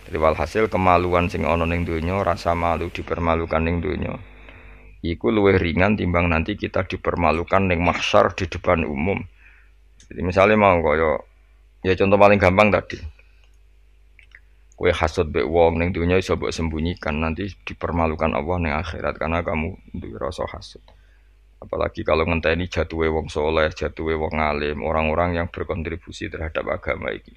Jadi walhasil kemaluan sing ana ning donya, rasa malu dipermalukan ning donya, iku luwih ringan timbang nanti kita dipermalukan ning mahsyar di depan umum. Jadi misalnya mau kaya ya contoh paling gampang tadi. Kowe hasud mbek wong ning donya iso mbok sembunyikan, nanti dipermalukan Allah ning akhirat karena kamu duwe rasa hasud. Apalagi kalau ngenteni jatuhe wong soleh, jatuhe wong alim, orang-orang yang berkontribusi terhadap agama iki.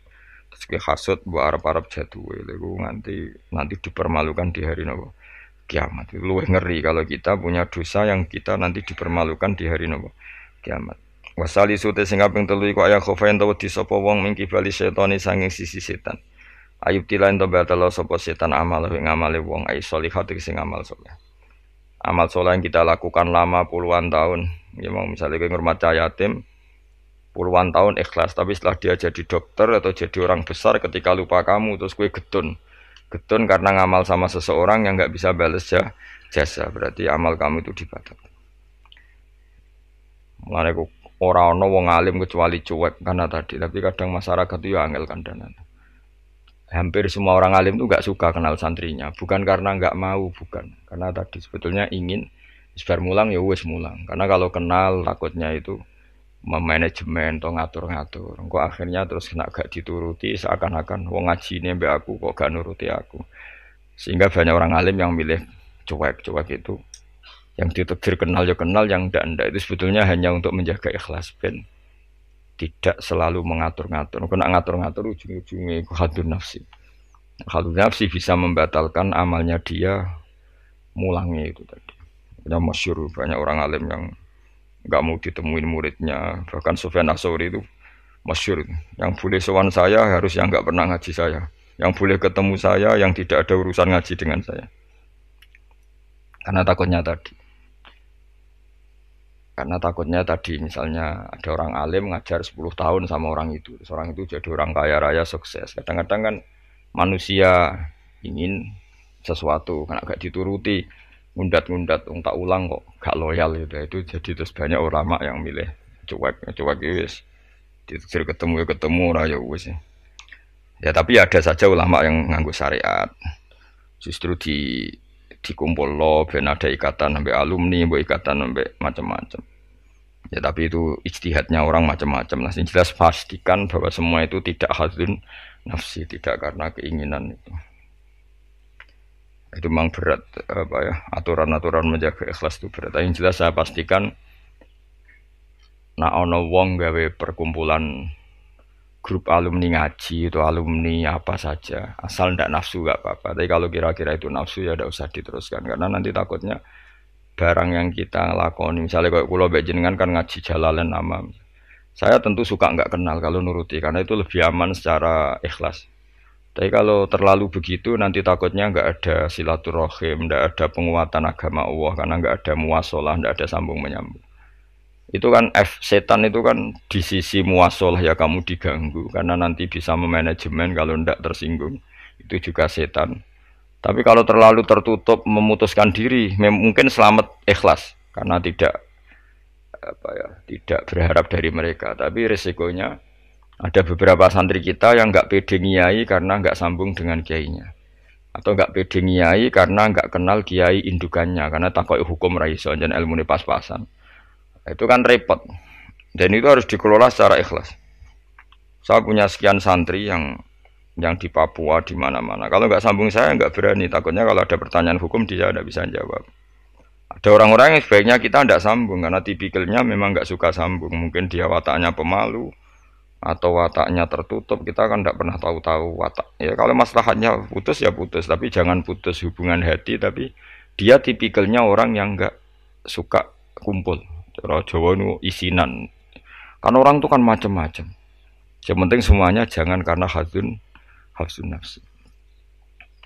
Terus ke hasud mbok arep-arep jatuhe, lha nanti dipermalukan di hari nopo? Kiamat. Itu luwih ngeri kalau kita punya dosa yang kita nanti dipermalukan di hari nopo? Kiamat. Wasali sute sing kaping 3 iku aya khofain tawa di sapa wong mingki bali setane sanging sisi setan. Ayub tilain to batalo sapa setan amal ing amale wong ai sholihat sing amal saleh. Amal soleh yang kita lakukan lama puluhan tahun, ya mau misalnya kayak ngurmat yatim puluhan tahun ikhlas, tapi setelah dia jadi dokter atau jadi orang besar ketika lupa kamu terus kue getun karena ngamal sama seseorang yang nggak bisa balas jasa, berarti amal kamu itu dibatalkan. Mulane ora ana wong alim kecuali cuek karena tadi, tapi kadang masyarakat itu ya angel kandanan. Hampir semua orang alim itu nggak suka kenal santrinya, bukan karena nggak mau, bukan, karena tadi sebetulnya ingin sebar mulang ya wes mulang, karena kalau kenal takutnya itu memanajemen atau ngatur-ngatur, kok akhirnya terus kena gak dituruti seakan-akan wong ngaji ini mbak aku kok gak nuruti aku, sehingga banyak orang alim yang milih cuek itu, yang ditakdir kenal ya kenal, yang ndak itu sebetulnya hanya untuk menjaga ikhlas ben tidak selalu mengatur-ngatur. Kena ngatur-ngatur ujung-ujungnya itu hadun nafsi. Hadun nafsi bisa membatalkan amalnya dia mulangnya itu tadi. Yang masyhur banyak orang alim yang nggak mau ditemuin muridnya. Bahkan Sufyan Ats-Tsauri itu masyhur. Yang boleh sowan saya harus yang nggak pernah ngaji saya. Yang boleh ketemu saya yang tidak ada urusan ngaji dengan saya. Karena takutnya tadi misalnya ada orang alim ngajar 10 tahun sama orang itu. Terus orang itu jadi orang kaya raya sukses. Kadang-kadang kan manusia ingin sesuatu karena gak dituruti, ngundat-ngundat tak ulang kok gak loyal gitu. Itu jadi terus banyak ulama yang milih cuek wis. Ditegur ketemu ya ketemu ora ya wis. Ya tapi ada saja ulama yang nganggo syariat. Justru dikumpul lo ben ada ikatan sampai alumni, mbok ikatan sampai macam-macam. Ya tapi itu ijtihadnya orang macam-macam. Nah, yang jelas pastikan bahwa semua itu tidak hadun nafsi, tidak karena keinginan itu. Itu memang berat apa ya, aturan-aturan menjaga ikhlas itu berat. Yang jelas saya pastikan nak ono wong gawe perkumpulan grup alumni ngaji itu alumni apa saja, asal ndak nafsu gak apa-apa. Tapi kalau kira-kira itu nafsu ya ndak usah diteruskan karena nanti takutnya barang yang kita lakoni, misalnya kayak pulau Bejengan kan ngaji Jalalain Amam. Saya tentu suka nggak kenal kalau nuruti karena itu lebih aman secara ikhlas. Tapi kalau terlalu begitu nanti takutnya nggak ada silaturahim, nggak ada penguatan agama Allah karena nggak ada muasalah, nggak ada sambung menyambung. Itu kan setan itu kan di sisi muasalah ya kamu diganggu karena nanti bisa memanajemen kalau ndak tersinggung. Itu juga setan. Tapi kalau terlalu tertutup memutuskan diri, mungkin selamat ikhlas karena tidak berharap dari mereka. Tapi resikonya ada beberapa santri kita yang nggak pede ngiyai karena nggak sambung dengan kiainya, atau nggak pede ngiyai karena nggak kenal kiai indukannya karena takut hukum raiso dan ilmu ini pas-pasan. Itu kan repot. Dan itu harus dikelola secara ikhlas. Saya punya sekian santri yang di Papua di mana-mana. Kalau nggak sambung saya nggak berani. Takutnya kalau ada pertanyaan hukum dia tidak bisa jawab. Ada orang-orang yang sebaiknya kita tidak sambung karena tipikalnya memang nggak suka sambung. Mungkin dia wataknya pemalu atau wataknya tertutup. Kita kan tidak pernah tahu-tahu watak. Ya kalau masalahnya putus ya putus. Tapi jangan putus hubungan hati. Tapi dia tipikalnya orang yang nggak suka kumpul. Cara Jawa itu isinan. Kan orang itu kan macam-macam. Yang penting semuanya jangan karena hafsun nafsi.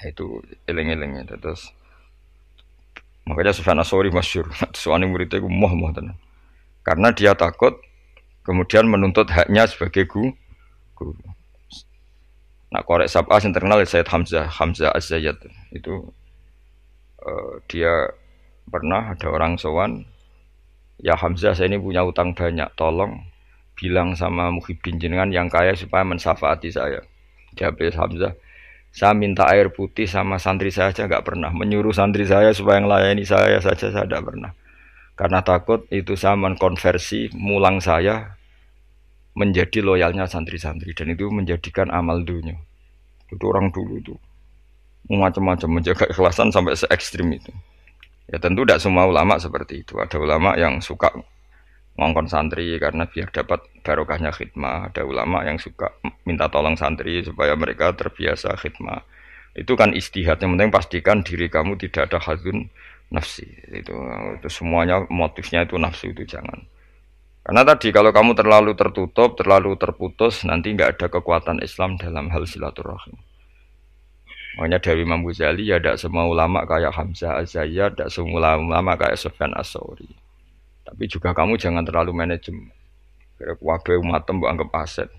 Itu eleng-elengnya. Terus makanya Sufyan Ats-Tsauri masyhur. Soalnya muridnya itu moh tenan. Karena dia takut kemudian menuntut haknya sebagai guru. Nah, korek sab'ah yang terkenal Sayyid Hamzah Az-Zayyad. Itu dia pernah ada orang sowan, ya Hamzah saya ini punya utang banyak, tolong bilang sama Muhyiddin jenengan yang kaya supaya mensyafaati saya. Jawab Hamzah, Saya minta air putih sama santri saya aja nggak pernah. Menyuruh santri saya supaya melayani saya saja saya tidak pernah. Karena takut itu saya mengkonversi mulang saya menjadi loyalnya santri-santri dan itu menjadikan amal dunia. Itu orang dulu itu macam-macam menjaga ikhlasan sampai se ekstrim itu. Ya tentu tidak semua ulama seperti itu. Ada ulama yang suka ngongkon santri karena biar dapat barokahnya khidmah. Ada ulama yang suka minta tolong santri supaya mereka terbiasa khidmah. Itu kan istihad. Yang penting pastikan diri kamu tidak ada hadzun nafsi. Itu semuanya motifnya itu nafsu itu jangan. Karena tadi kalau kamu terlalu tertutup, terlalu terputus, nanti nggak ada kekuatan Islam dalam hal silaturahim. Makanya dari Imam Ghazali ya tidak semua ulama kayak Hamzah Az-Zayyad, tidak semua ulama kayak Sufyan As-Tsauri. Tapi juga kamu jangan terlalu manajemen. Kira kuwabe umatem mbok anggap aset.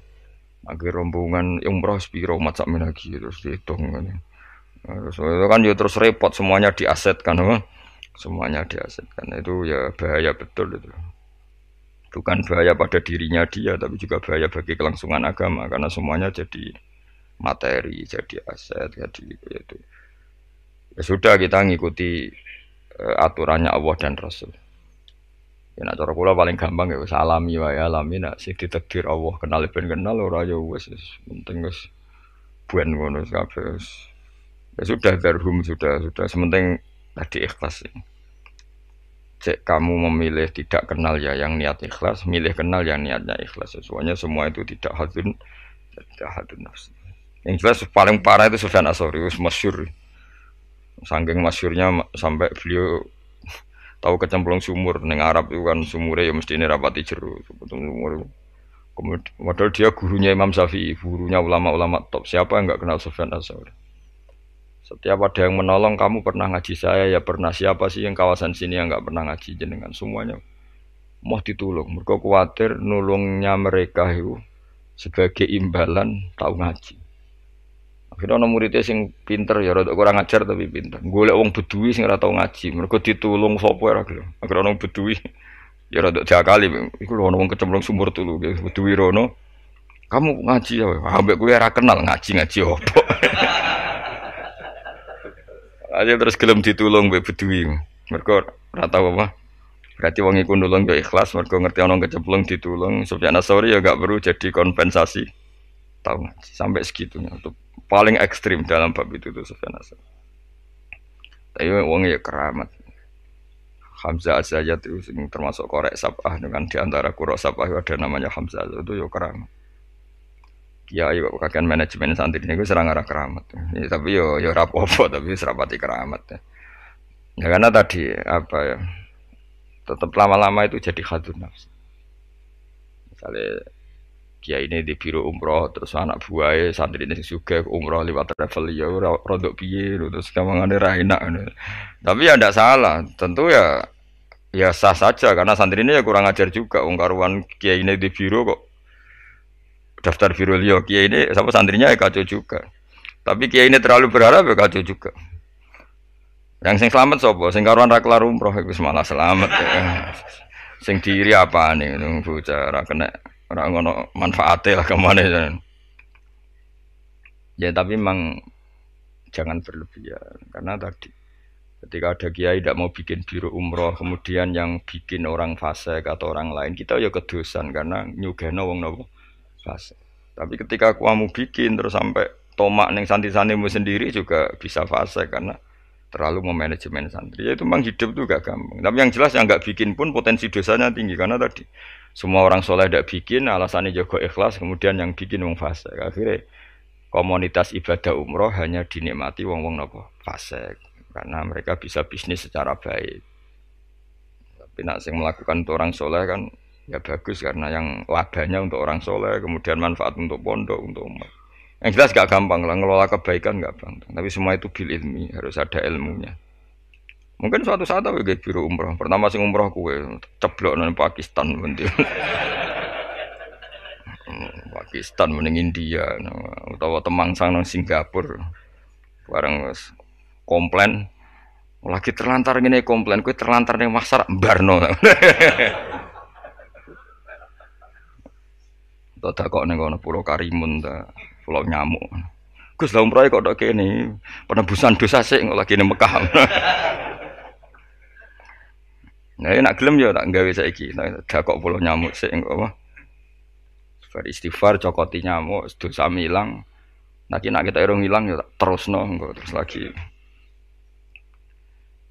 Akhir rombongan umroh spiro mat sak lagi terus dihitung kan. Terus itu kan ya terus repot semuanya diasetkan kan. Semuanya diasetkan. Itu ya bahaya betul itu. Bukan bahaya pada dirinya dia tapi juga bahaya bagi kelangsungan agama karena semuanya jadi materi, jadi aset, jadi itu. Ya sudah kita ngikuti aturannya Allah dan Rasul. Ya nak cara kula paling gampang ya wis alami wae alami nak sing ditakdir Allah kenal ben kenal ora ya wis penting wis buen ngono kabeh. Ya sudah darhum sudah sementing tadi ikhlas. Cek kamu memilih tidak kenal ya yang niat ikhlas, milih kenal yang niatnya ikhlas. Semuanya semua itu tidak hadun nafsi. Yang jelas paling parah itu Sufyan As-Tsauri, masyhur. Saking masyhurnya sampai beliau tahu kecemplung sumur ning Arab itu kan sumure ya mesti ini rapati jero sumur. Kemudian dia gurunya Imam Syafi'i, gurunya ulama-ulama top. Siapa yang enggak kenal Sufyan As-Tsauri? Setiap ada yang menolong kamu pernah ngaji saya ya pernah siapa sih yang kawasan sini yang enggak pernah ngaji jenengan semuanya mau ditulung. Mergo kuwatir nulungnya mereka itu sebagai imbalan tahu ngaji. Akhirnya ana muridé sing pinter ya rada kurang ajar tapi pinter. Golek wong bedui sing ora tau ngaji, mergo ditulung sapa ora gelem. Akhirnya ana bedui ya rada diakali iku lho ana wong kecemplung sumur tulu bedui rono. Kamu ngaji ya, ambek kowe ora kenal ngaji opo. Aja terus gelem ditulung mbek bedui. Mergo ora tau apa. Berarti wong iku nulung ya ikhlas mergo ngerti ana kecemplung ditulung. Sufyan As-Tsauri ya gak perlu jadi kompensasi. Tahu ngaji sampai segitunya untuk paling ekstrim dalam bab itu tuh Sufyan As-Tsauri. Tapi wong ya keramat. Hamzah Az-Zayyad itu termasuk korek sabah dengan di antara qurra sabah ada namanya Hamzah itu ya keramat. Kiai kok kakean manajemen santri niku serang arah keramat. Ya, tapi yo ora apa-apa tapi serapati keramat. Ya karena tadi apa ya? Tetap lama-lama itu jadi hadun nafsi. Misalnya kiai ini di biro umroh terus anak buahnya santri ini juga umroh lewat travel ya rodok piye terus kamangane ra enak. Tapi ya tidak salah, tentu ya sah saja karena santri ini ya kurang ajar juga wong karuan kiai ini di biro kok daftar biro liya kiai ini sama santrinya ya kacau juga. Tapi kiai ini terlalu berharap ya kacau juga. Yang sing selamat sapa? Sing karuan ra kelar umroh iku malah selamat. Ya. Sing diri apane bocah ra kena ora ngono manfaate lah kemana. Ya tapi memang jangan berlebihan karena tadi ketika ada kiai tidak mau bikin biro umroh kemudian yang bikin orang fasik atau orang lain kita ya kedosan karena nyugeno wong nopo fasik. Tapi ketika kamu bikin terus sampai tomak ning santri-santrimu sendiri juga bisa fasik karena terlalu memanajemen santri. Ya itu memang hidup itu gak gampang. Tapi yang jelas yang nggak bikin pun potensi dosanya tinggi karena tadi semua orang soleh tidak bikin alasannya jago ikhlas kemudian yang bikin wong fasik. Akhirnya komunitas ibadah umroh hanya dinikmati wong-wong nopo fasik karena mereka bisa bisnis secara baik. Tapi nak sing melakukan untuk orang soleh kan ya bagus karena yang labanya untuk orang soleh kemudian manfaat untuk pondok untuk umat. Yang jelas gak gampang lah ngelola kebaikan gak gampang. Tapi semua itu bil ilmi harus ada ilmunya. Mungkin suatu saat aku ke biro umroh. Pertama sing umroh kue ceblok nang Pakistan mending. Pakistan mending India utawa Temangsang nang Singapura. Bareng komplain lagi terlantar ngene komplain kue terlantar ning masar barno. Tak kok ning kono Pulau Karimun ta, Pulau Nyamuk. Gus lah umroh kok tok kene. Penebusan dosa sik kok lagi ning Mekah. Nah, nak gelem ya tak gawe saiki. Dak kok puluh nyamuk sik kok apa. Beristighfar cokoti nyamuk dosa milang. Nanti nak kita irung hilang ya terusno engko terus lagi.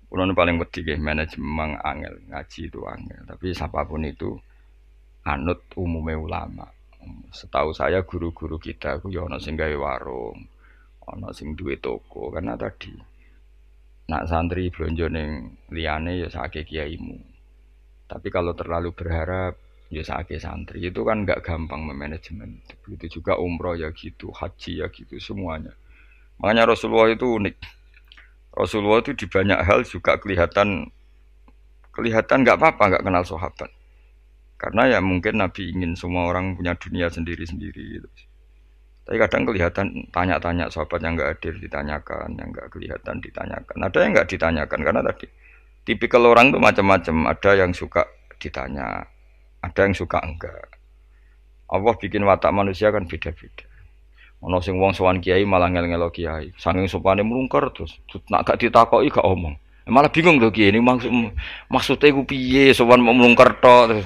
Kulo paling wedi nggih manajemen angel, ngaji itu angel. Tapi siapapun itu anut umumnya ulama. Setahu saya guru-guru kita ku ya ana sing gawe warung, ana sing duwe toko karena tadi nak santri blonjo ning liyane ya sakake kiaimu. Tapi kalau terlalu berharap ya sakake santri itu kan enggak gampang memanajemen. Begitu juga umroh ya gitu, haji ya gitu semuanya. Makanya Rasulullah itu unik. Rasulullah itu di banyak hal juga kelihatan enggak apa-apa enggak kenal sahabat. Karena ya mungkin Nabi ingin semua orang punya dunia sendiri-sendiri gitu. Tapi kadang kelihatan tanya-tanya sahabat yang enggak hadir ditanyakan, yang enggak kelihatan ditanyakan. Ada yang enggak ditanyakan karena tadi tipikal orang itu macam-macam. Ada yang suka ditanya, ada yang suka enggak. Allah bikin watak manusia kan beda-beda. Ono sing wong sowan kiai malah ngel-ngelo kiai. Saking sopane mlungker terus nak gak ditakoki gak omong. Malah bingung to kiai ini maksudnya ku piye sowan mau mlungker tok terus.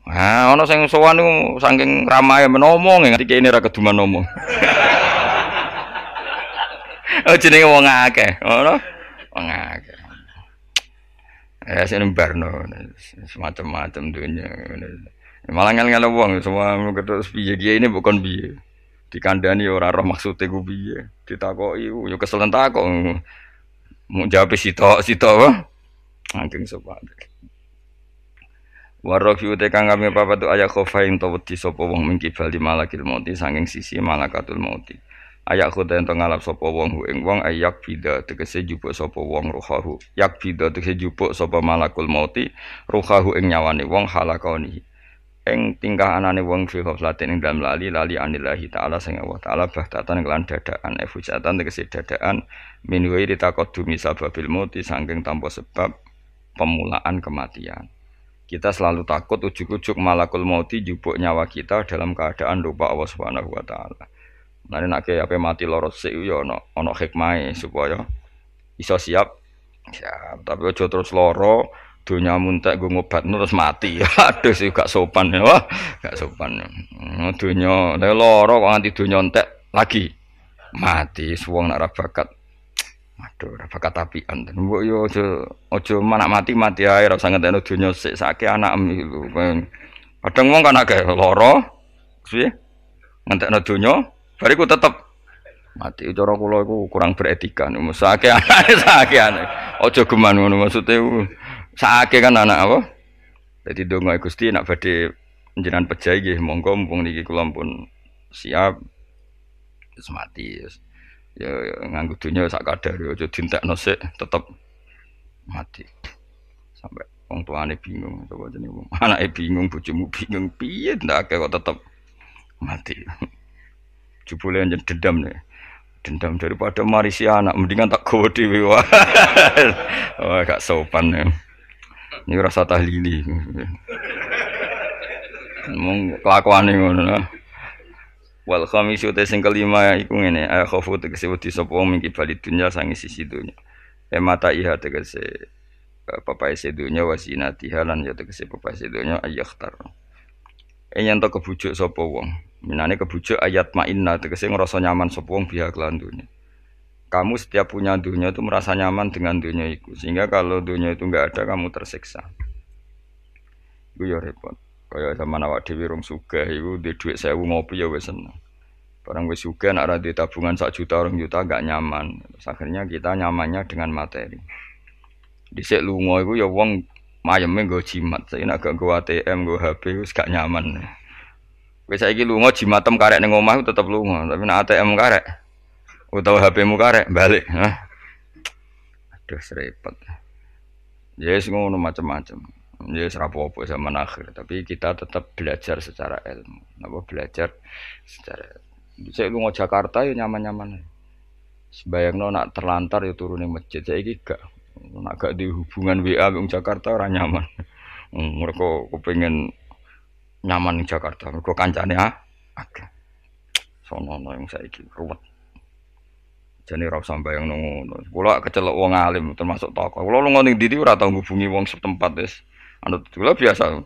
Ah ono sing sowan niku saking ramahe menomong ngerti kiai ini ra keduman ngomong. Oh jenenge wong akeh, ngono. Wong akeh. Ya sing barno semacam-macam dunya. Malah ngel-ngel wong semua terus piye kiye ini bukan piye. Dikandani ora roh maksude ku piye. Ditakoki yo kesel takok. Mau jawab sitok wae. Angking sopan. Warokhi uta kang kami apa tu ayak khofain to wedi sapa wong mingki bali malakil mauti saking sisi malakatul mauti. Ayak khoda ento ngalap sapa wong ing wong ayak bida tegese jupuk sapa wong ruhahu. Yak bida tegese jupuk sapa malakul mauti ruhahu ing nyawane wong halakoni. Ing tingkah anane wong fi ghaflatin ing dalem lali anillahi taala sing Allah taala bahtatan kelan dadaan efujatan tegese dadaan min wa ditaqaddumi sababil mauti saking tanpa sebab pemulaan kematian. Kita selalu takut ujuk-ujuk malakul mauti jupuk nyawa kita dalam keadaan lupa Allah Subhanahu wa taala. Nah nek ape mati loro sik yo ana hikmahe supaya iso siap. Siap, tapi aja terus loro donya muntek nggo ngobatno terus mati. Aduh sih gak sopan ya. Wah, gak sopan. Donya loro kok nganti donya entek lagi mati wong nek ora bakat. Aduh ora bakat apian. Mbok yo aja manak mati ae ora usah ngentekno donya sik sake anakmu iku. Kadang wong kan akeh loro. Piye? Ngentekno donya bariku tetep mati. Cara kula iku kurang beretika. Sake anake sake anake. Aja geman ngono maksude sakake kan anak apa? Jadi donga Gusti nak badhe njenengan pejahi nggih monggo mumpung niki kula pun siap wis mati. Ya nganggo dunya sak kadar aja dintekno sik tetep mati. Sampai wong tuane bingung coba jenenge wong. Anake bingung, bojomu bingung, piye ndak kok tetep mati. Jebule njen dendam nih. Dendam daripada marisi anak mendingan tak gowo dhewe wae. Oh gak sopan ya. Ini rasa tahlili. Mung kelakuane ngono. Wal khamisu te sing kelima iku ngene, khofu tegese wedi sapa wong mingki bali dunya sangi sisi dunya. Mata iha tegese papae sedunya wasinatiha lan ya tegese papae sedunya ayakhtar. Yen to kebujuk sapa wong. Minane kebujuk ayat ma'inna tegese ngrasa nyaman sapa wong biha kelan dunya. Kamu setiap punya dunia itu merasa nyaman dengan dunia itu, sehingga kalau dunia itu enggak ada kamu tersiksa. Iku ya repot. Kaya zaman awak dhewe rong sugih iku duwe dhuwit 1000 ngopi ya wis seneng. Barang wis sugih nek ora duwe tabungan 1 juta 2 juta enggak nyaman. Terus akhirnya kita nyamannya dengan materi. Dhisik lunga iku ya wong mayeme nggo jimat. Saiki nek gak nggo ATM, nggo HP wis gak nyaman. Wis saiki lunga jimatem karek ning omah tetep lunga, tapi nek ATM karek utawa HP-mu karek balik. Aduh repot. Ya wis ngono macam-macam. Ya wis rapopo zaman akhir, tapi kita tetap belajar secara ilmu. Napa belajar secara saya lu Jakarta ya nyaman-nyaman. Sebayangno nak terlantar ya turun ning masjid. Saiki gak nak gak di hubungan WA wong Jakarta ora nyaman. Mereka kepengin nyaman ning Jakarta, mergo kancane akeh. sono yang saiki ruwet. Jane ora usah mbayang ngono. Kula kecelok wong alim termasuk tokoh. Kula lunga ning ndi ora tau ngubungi wong setempat wis. Anut kula biasa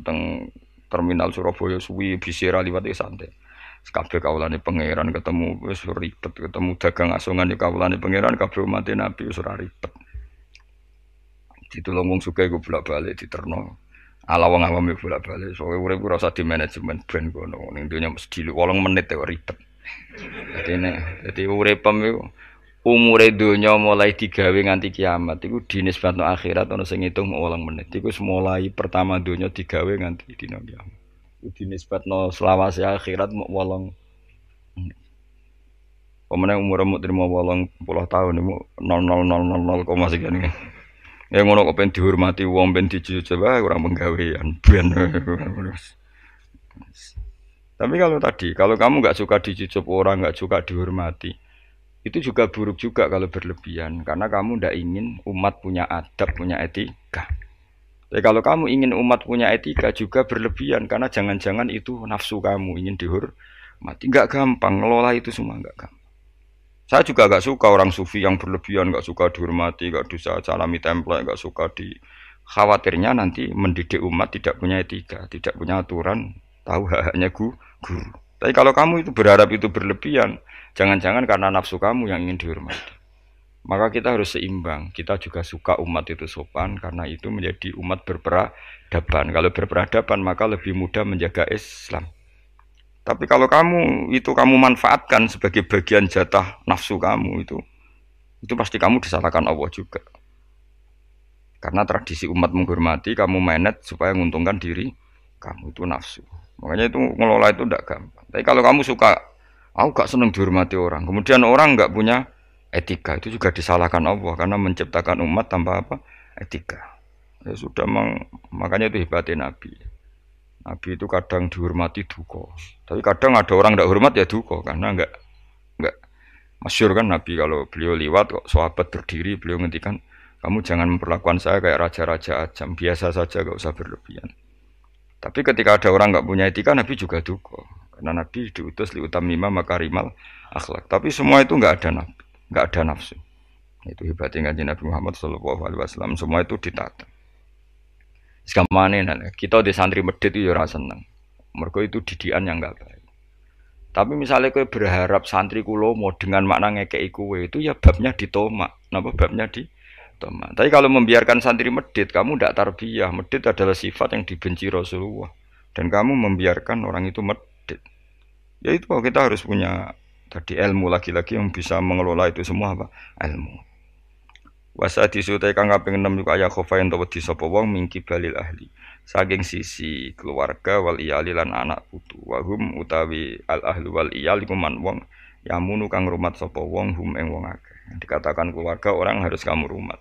teng terminal Surabaya suwi bisira liwat santai. Kabeh kawulane pangeran ketemu wis ribet, ketemu dagang asongan ya kawulane pangeran kabeh umat Nabi wis ora ribet. Ditulung wong sugih iku bolak-balik diterno. Ala wong awam iku bolak-balik. Soale urip ora usah di manajemen ben kono. Ning donya mesti 8 menit ya ribet. Dadi uripem iku umure donya mulai digawe nganti kiamat iku dinisbatno akhirat ana sing ngitung 8 menit. Iku mulai pertama donya digawe nganti dina kiamat. Iku dinisbatno selawase akhirat mok 8 menit. Pemene umurmu trimo 80 tahun iku 0000 sekian. Ya ngono kok ben dihormati wong ben dijujur wae ora penggawean ben. Tapi kalau kamu nggak suka dicucup orang, nggak suka dihormati, itu juga buruk juga kalau berlebihan. Karena kamu ndak ingin umat punya adab, punya etika. Tapi kalau kamu ingin umat punya etika juga berlebihan, karena jangan-jangan itu nafsu kamu ingin dihormati. Nggak gampang, ngelola itu semua nggak gampang. Saya juga nggak suka orang sufi yang berlebihan, nggak suka dihormati, nggak bisa salami template, nggak suka di. Khawatirnya nanti mendidik umat tidak punya etika, tidak punya aturan. Tahu hak-haknya guru. Tapi kalau kamu itu berharap itu berlebihan, jangan-jangan karena nafsu kamu yang ingin dihormati. Maka kita harus seimbang. Kita juga suka umat itu sopan karena itu menjadi umat berperadaban. Kalau berperadaban maka lebih mudah menjaga Islam. Tapi kalau kamu manfaatkan sebagai bagian jatah nafsu kamu itu pasti kamu disalahkan Allah juga. Karena tradisi umat menghormati, kamu manage supaya menguntungkan diri kamu itu nafsu. Makanya itu ngelola itu tidak gampang. Tapi kalau kamu suka, aku gak seneng dihormati orang. Kemudian orang gak punya etika, itu juga disalahkan Allah karena menciptakan umat tanpa apa? Etika. Ya sudah, makanya itu hebatnya Nabi. Nabi itu kadang dihormati duka. Tapi kadang ada orang tidak hormat ya duka karena enggak masyhur kan Nabi kalau beliau liwat kok sahabat berdiri beliau ngendikan kamu jangan memperlakukan saya kayak raja-raja ajam, biasa saja gak usah berlebihan. Tapi ketika ada orang nggak punya etika, Nabi juga duka. Karena Nabi diutus liutamima makarimal akhlak. Tapi semua itu nggak ada nafsu. Itu hebatnya Nabi Muhammad SAW. Semua itu ditata. Sekarang kita di santri medit itu ya seneng. Mergo itu didikan yang nggak baik. Tapi misalnya kowe berharap santri kulo mau dengan makna ngekei kowe itu ya babnya ditomak. Napa babnya di tapi kalau membiarkan santri medit, kamu tidak tarbiyah. Medit adalah sifat yang dibenci Rasulullah. Dan kamu membiarkan orang itu medit. Ya itu kita harus punya tadi ilmu lagi-lagi yang bisa mengelola itu semua apa? Ilmu. Wasa disutai kang kaping 6 yuka ya khofain to wedi sapa wong mingki balil ahli. Saking sisi keluarga wal iyali lan anak putu. Wahum utawi al ahlu wal iyal iku man wong yamunu kang rumat sapa wong hum ing wong akeh. Dikatakan keluarga orang harus kamu rumat.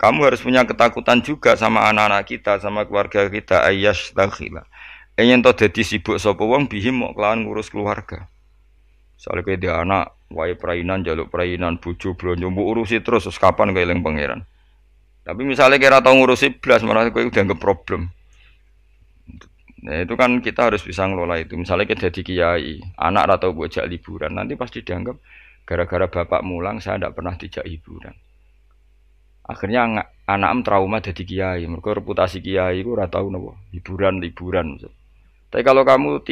Kamu harus punya ketakutan juga sama anak-anak kita, sama keluarga kita. Ayyash takhila. Yen to dadi sibuk sapa wong bihim mok kelawan ngurus keluarga. Soale kowe dia anak, wae prainan jaluk prainan bojo blonjo mbok urusi terus kapan kowe eling pangeran. Tapi misalnya kira tau ngurusi blas malah kowe dianggap problem. Nah itu kan kita harus bisa ngelola itu. Misalnya kita jadi kiai, anak atau bocah liburan, nanti pasti dianggap gara-gara bapak mulang saya tidak pernah dijak hiburan. Akhirnya anak trauma jadi kiai. Mereka reputasi kiai itu ora tahu napa hiburan. Tapi kalau kamu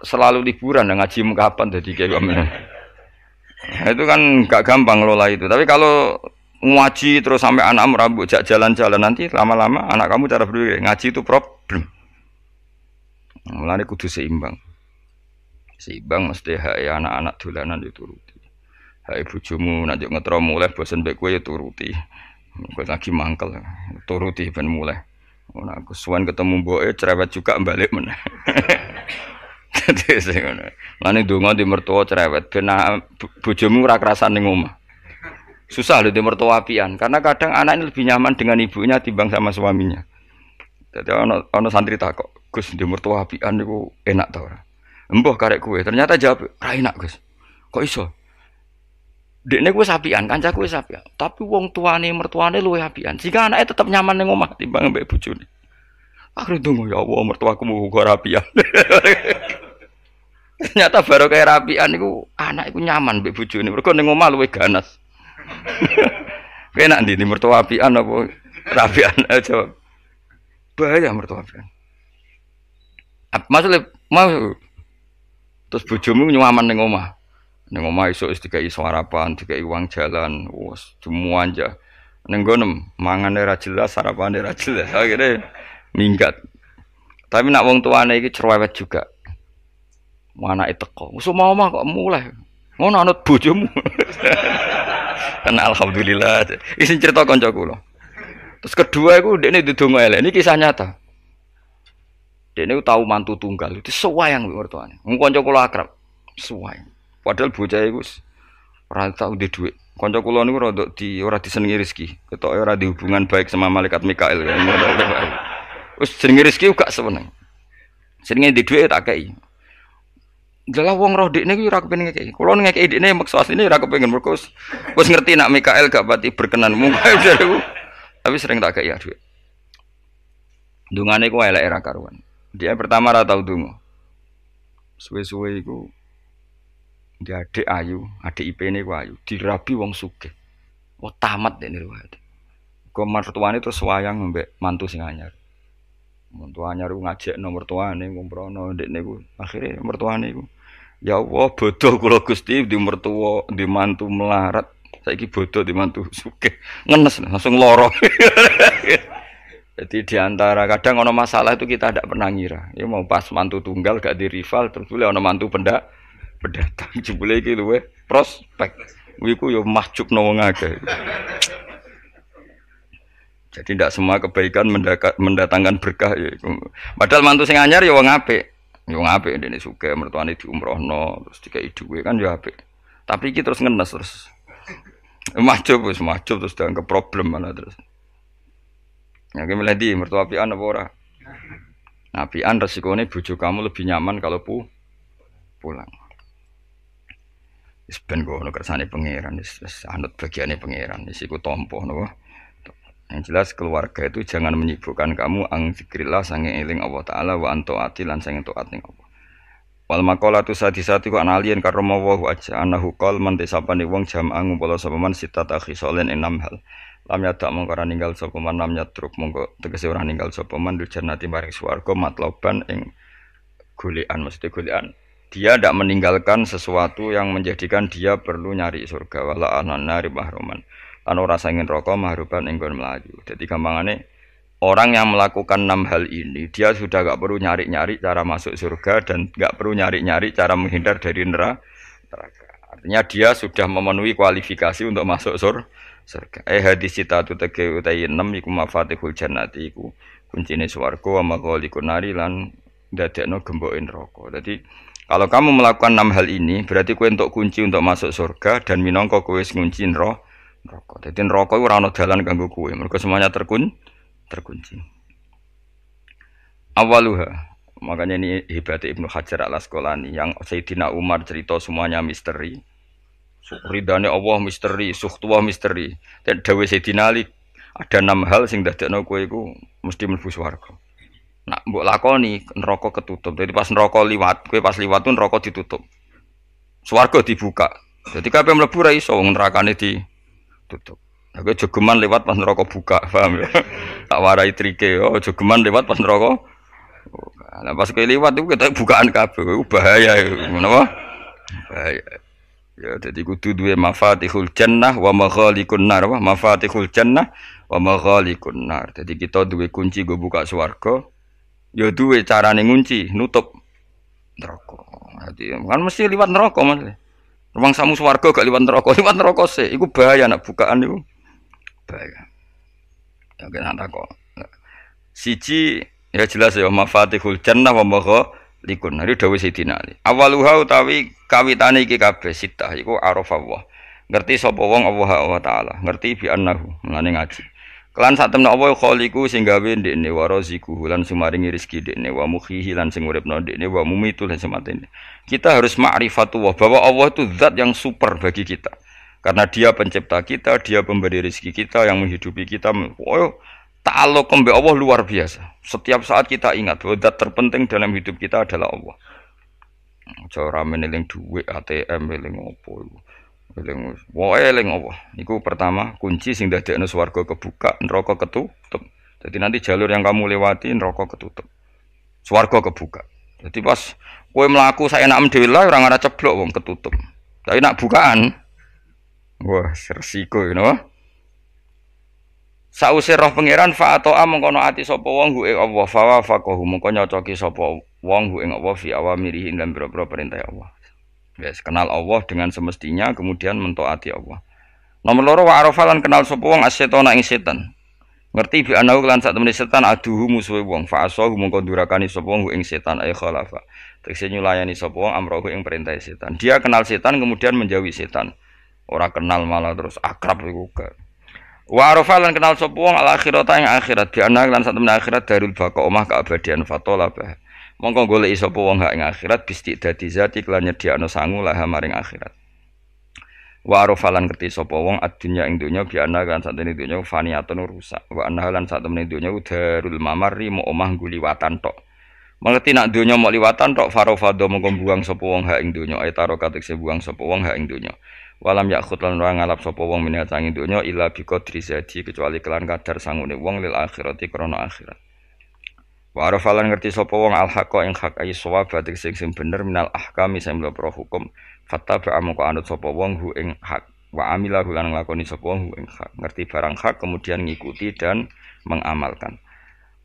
selalu liburan ngaji kapan jadi kiai kamu. Nah, itu kan gak gampang ngelola itu. Tapi kalau ngaji terus sampai anak merambut jalan-jalan nanti lama-lama anak kamu cara berpikir ngaji itu problem. Mulane kudu seimbang. Seimbang mesti hak anak-anak dolanan dituruti. Hak bojomu nek ngetro mulai bosen mbek kowe ya turuti. Kowe lagi mangkel, turuti ben mulai. Ora aku suwen ketemu mboke cerewet juga balik meneh. Dadi sing ngono. Lane donga di mertua cerewet ben bojomu ora kerasan ning omah. Susah lho di mertua apian karena kadang anak ini lebih nyaman dengan ibunya timbang sama suaminya. Jadi ono santri takok, "Gus, di mertua apian niku enak ta ora?" "Embuh karek kowe." Ternyata jawab, "Ra enak, Gus." "Kok iso?" Dekne kuwi sapian, kancaku wis sapian. Tapi wong tuane mertuane luwih apian. Jika anaknya tetap nyaman ning omah timbang mbek bojone. Akhire ndonga ya Allah mertuaku muga ora apian. Ternyata baru kayak rapian iku anak iku nyaman mbek bojone. Mergo ning omah luwih ganas. Penak ndi mertua apian apa rapian aja. Bahaya mertua apian. Maksudnya mau terus bojomu nyaman ning omah. Ning omah esuk wis dikai sarapan, dikai uang jalan, wis semua aja. Ning gono mangane ra jelas, sarapane ra jelas. Akhire minggat. Tapi nak wong tuane iki cerewet juga. Anake teko. Wis omah kok mulai. Ngono anut bojomu. Kan alhamdulillah. Iki cerita kanca kula. Terus kedua iku ndekne ndonga elek. Ini kisah nyata. Dekne tahu mantu tunggal itu sewayang mertuane. Wong kanca kula akrab. Sewayang. Padahal bocah iku ora tau duwe dhuwit. Kanca kula niku ora disenengi rezeki. Ketoke ora di hubungan baik sama malaikat Mikail. Wis jenenge rezeki gak seneng. Jenenge di dhuwit tak kei. Dalah wong roh dekne iki ora kepengin ngekeki. Kula ngekeki dekne maksa asline ora kepengin mergo wis ngerti nak Mikail gak pati berkenan mung. Tapi sering tak kei dhuwit. Dungane ku elek ra karuan. Dia pertama ora tau donga. Suwe-suwe iku dia adik ayu, adik IP-ne ku ayu, dirabi wong sugih. Oh tamat dene riwayat. Kok mertuane terus wayang mbek mantu sing anyar. Mantu anyar ku ngajekno mertuane ngomprono ndekne ku. Akhire mertuane iku ya Allah bodoh kula Gusti di mertua di mantu melarat. Saiki bodoh di mantu sugih. Ngenes langsung loro. Jadi diantara kadang ono masalah itu kita tidak pernah ngira. Ya mau pas mantu tunggal gak di rival terus boleh ono mantu pendatang jebule iki luwe prospek. Iku yo mahjubno wong akeh. Jadi tidak semua kebaikan mendatangkan berkah ya. Padahal mantu sing anyar ya wong apik. Ya wong apik dene sugih mertuane diumrohno terus dikai dhuwit kan ya apik. Tapi iki terus ngenes terus. Mahjub terus dianggap problem malah terus. Ya milih di mertua apian apa ora? Nah, apian resikonya bojo kamu lebih nyaman kalau pulang. Wis ben ngono kersane pangeran wis anut bagiane pangeran. Wis iku tampa napa. Yang jelas keluarga itu jangan menyibukkan kamu ang zikrillah sange eling Allah taala wa antaati lan sange taat ning Allah. Wal maqalatu sadisati ku analien karo mawa aja anahu qol man desapane wong jam'a ngumpul sapa man sitata khisolen 6 hal. Lam yadak mongko ora ninggal sapa man lam yatruk mongko tegese ora ninggal sapa man dul jannati maring swarga matloban ing golekan mesti golekan dia tidak meninggalkan sesuatu yang menjadikan dia perlu nyari surga wala anari mahruman lan ora sangin neraka mahruban ing nggon mlayu. Dadi gampangane orang yang melakukan 6 hal ini dia sudah enggak perlu nyari-nyari cara masuk surga dan enggak perlu nyari-nyari cara menghindar dari neraka. Artinya dia sudah memenuhi kualifikasi untuk masuk surga. Hadis cita tu tege utai 6 iku mafatihul jannati iku kuncine swarga wa maghaliqun nari lan ndadekno gemboke neraka. Jadi kalau kamu melakukan 6 hal ini berarti kowe entuk kunci untuk masuk surga dan minangka kowe wis ngunci neraka. Dadi neraka iku ora ana dalan kanggo kowe mergo semuanya terkunci. Awaluha makanya ini hebatnya Ibnu Hajar Al-Asqalani yang Sayyidina Umar cerita semuanya misteri. Ridane Allah misteri, suhtullah misteri. Dan dawuh Sayyidina Ali ada 6 hal sing dadekno kowe iku mesti mlebu swarga. Nak mbok lakoni neraka ketutup. Jadi pas neraka liwat, kowe pas liwat tuh neraka ditutup. Swarga dibuka. Jadi kabeh mlebu ra iso wong nerakane ditutup. Kowe jogeman lewat pas neraka buka, paham ya? Tak warai trike, oh jogeman lewat pas neraka. Lah pas kowe liwat iku ketok bukaan kabeh, bahaya iku. Menapa? Bahaya. Ya jadi kudu duwe mafatihul jannah wa maghaliqun nar wa mafatihul jannah wa maghaliqun nar. Jadi kita duwe kunci go buka swarga. Ya duwe carane ngunci, nutup neraka. Jadi kan mesti liwat neraka Mas. Ruang samu swarga gak liwat neraka sih. Iku bahaya nak bukaan iku. Bahaya. Ya kena takok. Siji ya jelas ya mafatihul jannah wa maghaliqun nar dawuh Sayyidina Ali. Awaluha utawi kawitane iki kabeh sitah iku arafallah. Ngerti sapa wong Allah taala, ngerti bi annahu, mulane ngaji. Kelan sak temne Allah khaliqu sing gawe ndekne wa raziquhu lan sumaringi rezeki ndekne wa mukhihi lan sing uripno ndekne wa mumitu lan sematene. Kita harus ma'rifatullah bahwa Allah itu zat yang super bagi kita. Karena dia pencipta kita, dia pemberi rezeki kita yang menghidupi kita. Oh, ta'alluq mbek Allah luar biasa. Setiap saat kita ingat bahwa zat terpenting dalam hidup kita adalah Allah. Aja rame eling dhuwit ATM eling opo iku. Eling wae eling apa? Iku pertama kunci sing dadekno swarga kebuka, neraka ketutup. Jadi nanti jalur yang kamu lewati neraka ketutup. Swarga kebuka. Jadi pas kowe mlaku saenakmu dhewe lah ora ngara ceblok wong ketutup. Tapi nak bukaan wah resiko you know. Sause roh pangeran fa ata'a mongko ati sapa wong ku ing Allah fa wa faqahu mongko nyocoki sapa wong ku ing Allah fi awamirihi lan boro-boro perintah Allah. Guys, kenal Allah dengan semestinya kemudian mentaati Allah. Nomor loro wa arafalan kenal sapa wong asyetona ing setan. Ngerti bi anahu lan sak temene setan aduhu musuhe wong fa asahu mongko durakani sapa wong ing setan ay khalafa. Tegese nyulayani sapa wong amrohu ing perintah setan. Dia kenal setan kemudian menjauhi setan. Ora kenal malah terus akrab iku. Wa arafalan kenal sapa wong al akhirata ing akhirat bi anahu lan sak temene akhirat darul baqa omah keabadian fatolabah. Mongko goleki sapa wong hak ing akhirat bisti dadi zati lan nyediakno sangu lah maring akhirat. Wa arafalan ngerti sapa wong adunya ing donya bi ana kan satene donya faniyatun rusak. Wa ana lan satene donya darul mamari mo omah guliwatan tok. Mengerti nak donya mok liwatan tok farofado mongko buang sapa wong hak ing donya etaro katekse buang sapa wong hak ing donya. Walam yakhut lan ora ngalap sapa wong minat ing donya illa bi qadri zati kecuali kelan kadar sangune wong lil akhirati krana akhirat. Wa arafalan ngerti sapa wong al haqqa ing hak ay sawab batik sing bener minal ahkami sing mlebu hukum fattaba mongko anut sapa wong hu ing hak wa amila lan nglakoni sapa wong hu ing hak ngerti barang hak kemudian ngikuti dan mengamalkan.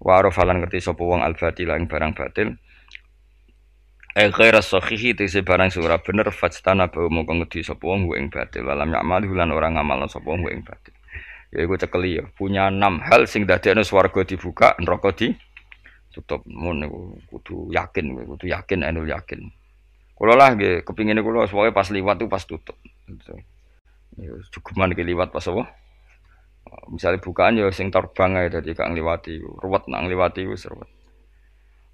Wa arafalan ngerti sapa wong al batil ing barang batil ghairas sahihi tese barang sing ora bener fajtana ba mongko ngerti sapa wong hu ing batil walam ya'mal lan ora ngamalno sapa wong hu ing batil. Ya iku cekeli ya punya 6 hal sing dadekno swarga dibuka neraka di tutup mun niku kudu yakin enul yakin. Kula lah nggih kepingine kula pokoke pas liwat itu pas tutup. Ya cukuman iki liwat pas apa? Misale bukaan ya sing terbang ae dadi gak ngliwati ruwet nang ngliwati wis ruwet.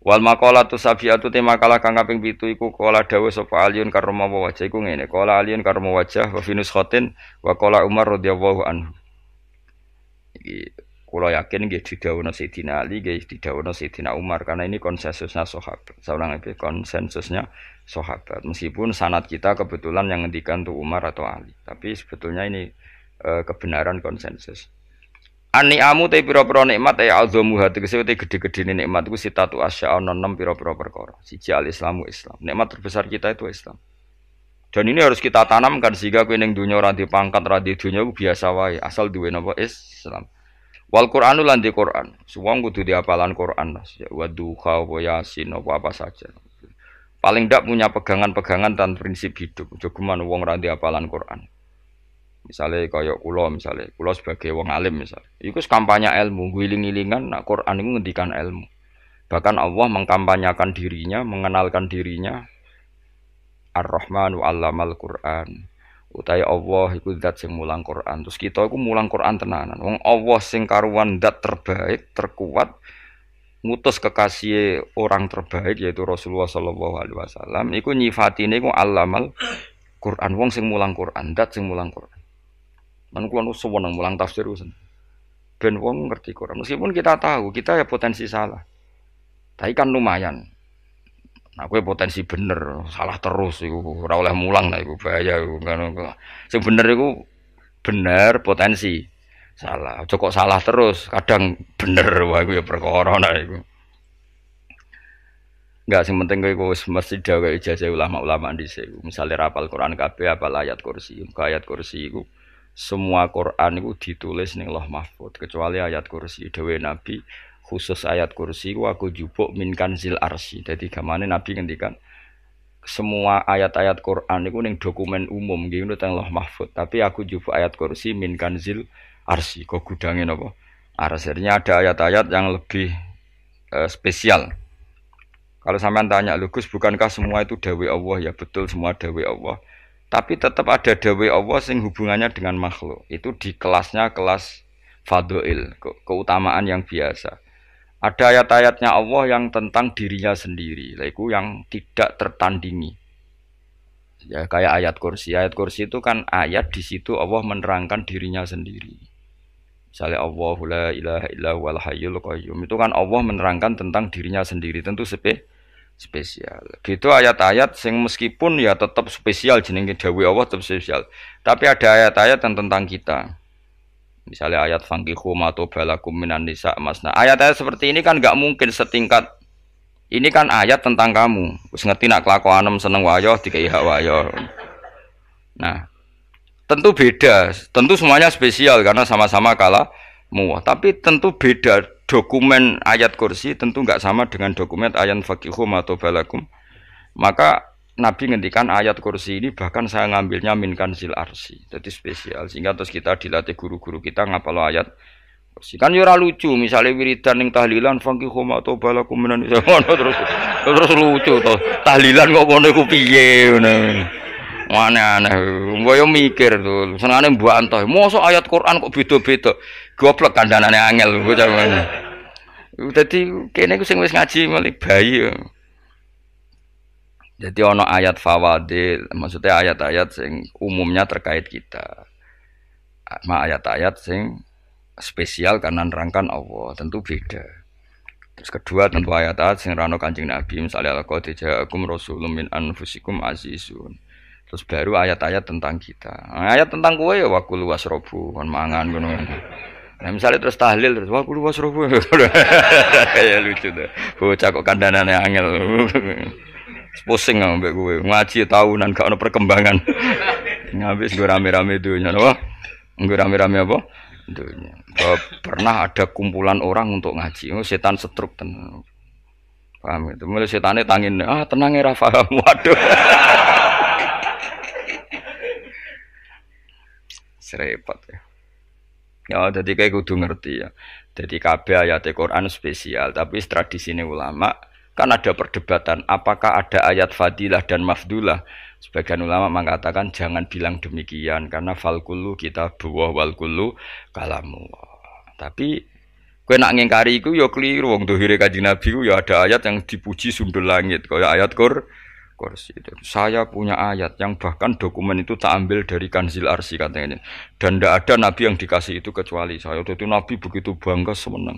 Wal maqalatu sabiatu te makalah kang kaping 7 iku kala dawuh sapa Aliun karma wajah iku ngene. Kala Aliun karma wajah wa finus khotin wa kala Umar radhiyallahu anhu. Iki kula yakin nggih didhawuhna Sayyidina Ali nggih didhawuhna Sayyidina Umar karena ini konsensusnya sahabat. Saurang iki konsensusnya sahabat. Meskipun sanad kita kebetulan yang ngendikan tuh Umar atau Ali, tapi sebetulnya ini kebenaran konsensus. An-ni'amu te pira-pira nikmat ya azamu hati tegese te gede-gedene nikmat iku sitatu asya ana 6 pira-pira perkara. Siji al-islamu Islam. Nikmat terbesar kita itu Islam. Dan ini harus kita tanamkan sehingga kowe ning donya ora dipangkat ora di donya biasa wae asal duwe napa Islam. Wal Qur'anu lan di Qur'an. Wong kudu diapalan Qur'an. Wa duha wa yasin apa saja. Paling ndak punya pegangan-pegangan dan prinsip hidup. Jogeman wong ra diapalan Qur'an. Misalnya kaya kula sebagai wong alim misalnya. Iku kampanye ilmu, guling-gilingan nak Qur'an iku ngendikan ilmu. Bahkan Allah mengkampanyakan dirinya, mengenalkan dirinya Ar-Rahmanu 'allamal Qur'an. Utai Allah iku zat sing mulang Quran. Terus kita iku mulang Quran tenanan. Wong Allah sing karuan zat terbaik, terkuat ngutus kekasih orang terbaik yaitu Rasulullah sallallahu alaihi wasallam iku nyifatine iku allamal Quran. Wong sing mulang Quran, zat sing mulang Quran. Man kula nu seneng mulang tafsir usen. Ben wong ngerti Quran. Meskipun kita tahu kita ya potensi salah. Tapi kan lumayan. Nah, kowe potensi bener, salah terus iku ora oleh mulang lah iku bahaya iku kan. Sing bener iku bener potensi. Salah, aja kok salah terus, kadang bener wae iku ya perkara nah iku. Enggak sing penting kowe wis mesti gawe ijazah ulama-ulama dhisik. Misale rapal Quran kabeh apal ayat kursi. Ayat kursi iku semua Quran iku ditulis ning Lauh Mahfuz kecuali ayat kursi dhewe Nabi. Khusus ayat kursi aku jupuk min kanzil arsy. Jadi gamane Nabi ngendikan semua ayat-ayat Quran itu ning dokumen umum nggih ngono teng Lauh Mahfuz. Tapi aku jupuk ayat kursi min kanzil arsy. Kok gudange napa? Arsirnya ada ayat-ayat yang lebih spesial. Kalau sampean tanya, "Lugus bukankah semua itu dawuh Allah?" Ya betul semua dawuh Allah. Tapi tetap ada dawuh Allah sing hubungannya dengan makhluk. Itu di kelasnya kelas fadhil, keutamaan yang biasa. Ada ayat-ayatnya Allah yang tentang dirinya sendiri, yaitu yang tidak tertandingi. Ya kayak ayat kursi. Ayat kursi itu kan ayat di situ Allah menerangkan dirinya sendiri. Misalnya Allahu la ilaha illa huwal hayyul qayyum. Itu kan Allah menerangkan tentang dirinya sendiri, tentu spesial. Gitu ayat-ayat sing meskipun ya tetap spesial jenenge dawuh Allah tetap spesial. Tapi ada ayat-ayat yang tentang kita. Misalnya ayat fankihu matobalakum minan nisa masna. Ayat-ayat seperti ini kan nggak mungkin setingkat ini kan ayat tentang kamu. Wis ngerti nak kelakuanem seneng wayo dikai hak wayo. Nah, tentu beda. Tentu semuanya spesial karena sama-sama kalamu. Tapi tentu beda. Dokumen ayat kursi tentu nggak sama dengan dokumen ayat fakihu matobalakum. Maka Nabi ngendikan ayat kursi ini bahkan saya ngambilnya min kanzil arsi. Jadi spesial sehingga terus kita dilatih guru-guru kita ngapalo ayat kursi. Kan yo ora lucu misalnya wiridan ning tahlilan fakihu matobalakum minan terus lucu to. Tahlilan kok ngono iku piye ngono. Aneh-aneh. Mbok yo mikir to. Senengane mbantah. Mosok ayat Quran kok beda-beda. Goblok kandhanane angel bocah ngono. Dadi kene ku sing wis ngaji mulai bayi yo. Jadi ono ayat fawadil, maksudnya ayat-ayat sing umumnya terkait kita. Ayat-ayat sing spesial karena nerangkan Allah, tentu beda. Terus kedua tentu ayat-ayat sing rano Kanjeng Nabi, misalnya laqad ja'akum rasulun min anfusikum azizun. Terus baru ayat-ayat tentang kita. Ayat tentang kowe ya wakulu wasrobu, kon mangan ngono. Nah, misalnya terus tahlil terus wakulu wasrobu. Kayak lucu tuh. Bocah kok kandhanane angel. Pusing ambek kowe. Ngaji tahunan gak ono perkembangan. Ngabis gue rame-rame dunya apa? Gue rame-rame apa? Dunya. Pernah ada kumpulan orang untuk ngaji. Oh, setan setruk tenan. Paham itu. Mulai setane tangin, tenang ya paham. Waduh. Serepot ya. Ya, jadi kayak kudu ngerti ya. Jadi kabeh ayat Quran spesial, tapi tradisine ulama kan ada perdebatan apakah ada ayat fadilah dan mafdulah. Sebagian ulama mengatakan jangan bilang demikian karena fal kullu kitabullah wal kullu kalamullah. Tapi kowe nak ngingkari iku ya keliru wong dohire Kanjeng Nabi ku ya ada ayat yang dipuji sundul langit kaya ayat kursi. Saya punya ayat yang bahkan dokumen itu tak ambil dari Kanzil Arsi katanya. Dan tidak ada nabi yang dikasih itu kecuali saya. Itu nabi begitu bangga semenang.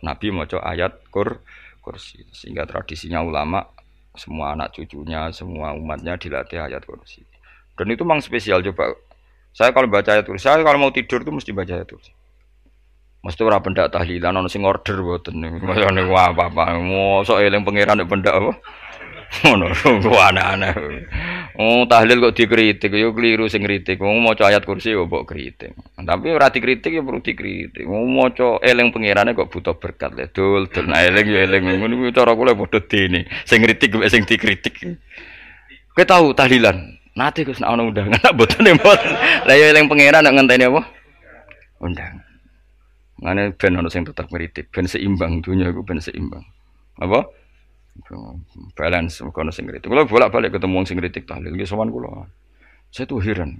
Nabi maca ayat kursi. Sehingga tradisinya ulama semua anak cucunya, semua umatnya dilatih ayat kursi. Dan itu memang spesial coba. Saya kalau baca ayat kursi, saya kalau mau tidur itu mesti baca ayat kursi. Mesti ora pendak tahlilan ono sing order mboten. Masane apa-apa. Mosok eling pangeran nek pendak apa? Ngono, aneh-aneh. Oh, tahlil kok dikritik, yo keliru sing kritik. Wong maca ayat kursi yo mbok kritik. Tapi ora dikritik yo perlu dikritik. Wong maca eling pangerane kok butuh berkat le. Dul eling yo eling ngono cara kula padha dene. Sing kritik mek sing dikritik. Kowe tahu tahlilan? Nate Gus nek ana undangan mboten mboten. Lah yo eling pangeran nek ngenteni apa? Undangan. Ngene ben ono sing tetep kritik, ben seimbang dunya iku ben seimbang. Apa? Balance kono sing kritik. Kalau bolak-balik ketemu sing kritik tahlil, nggih sowan kula. Saya tuh heran.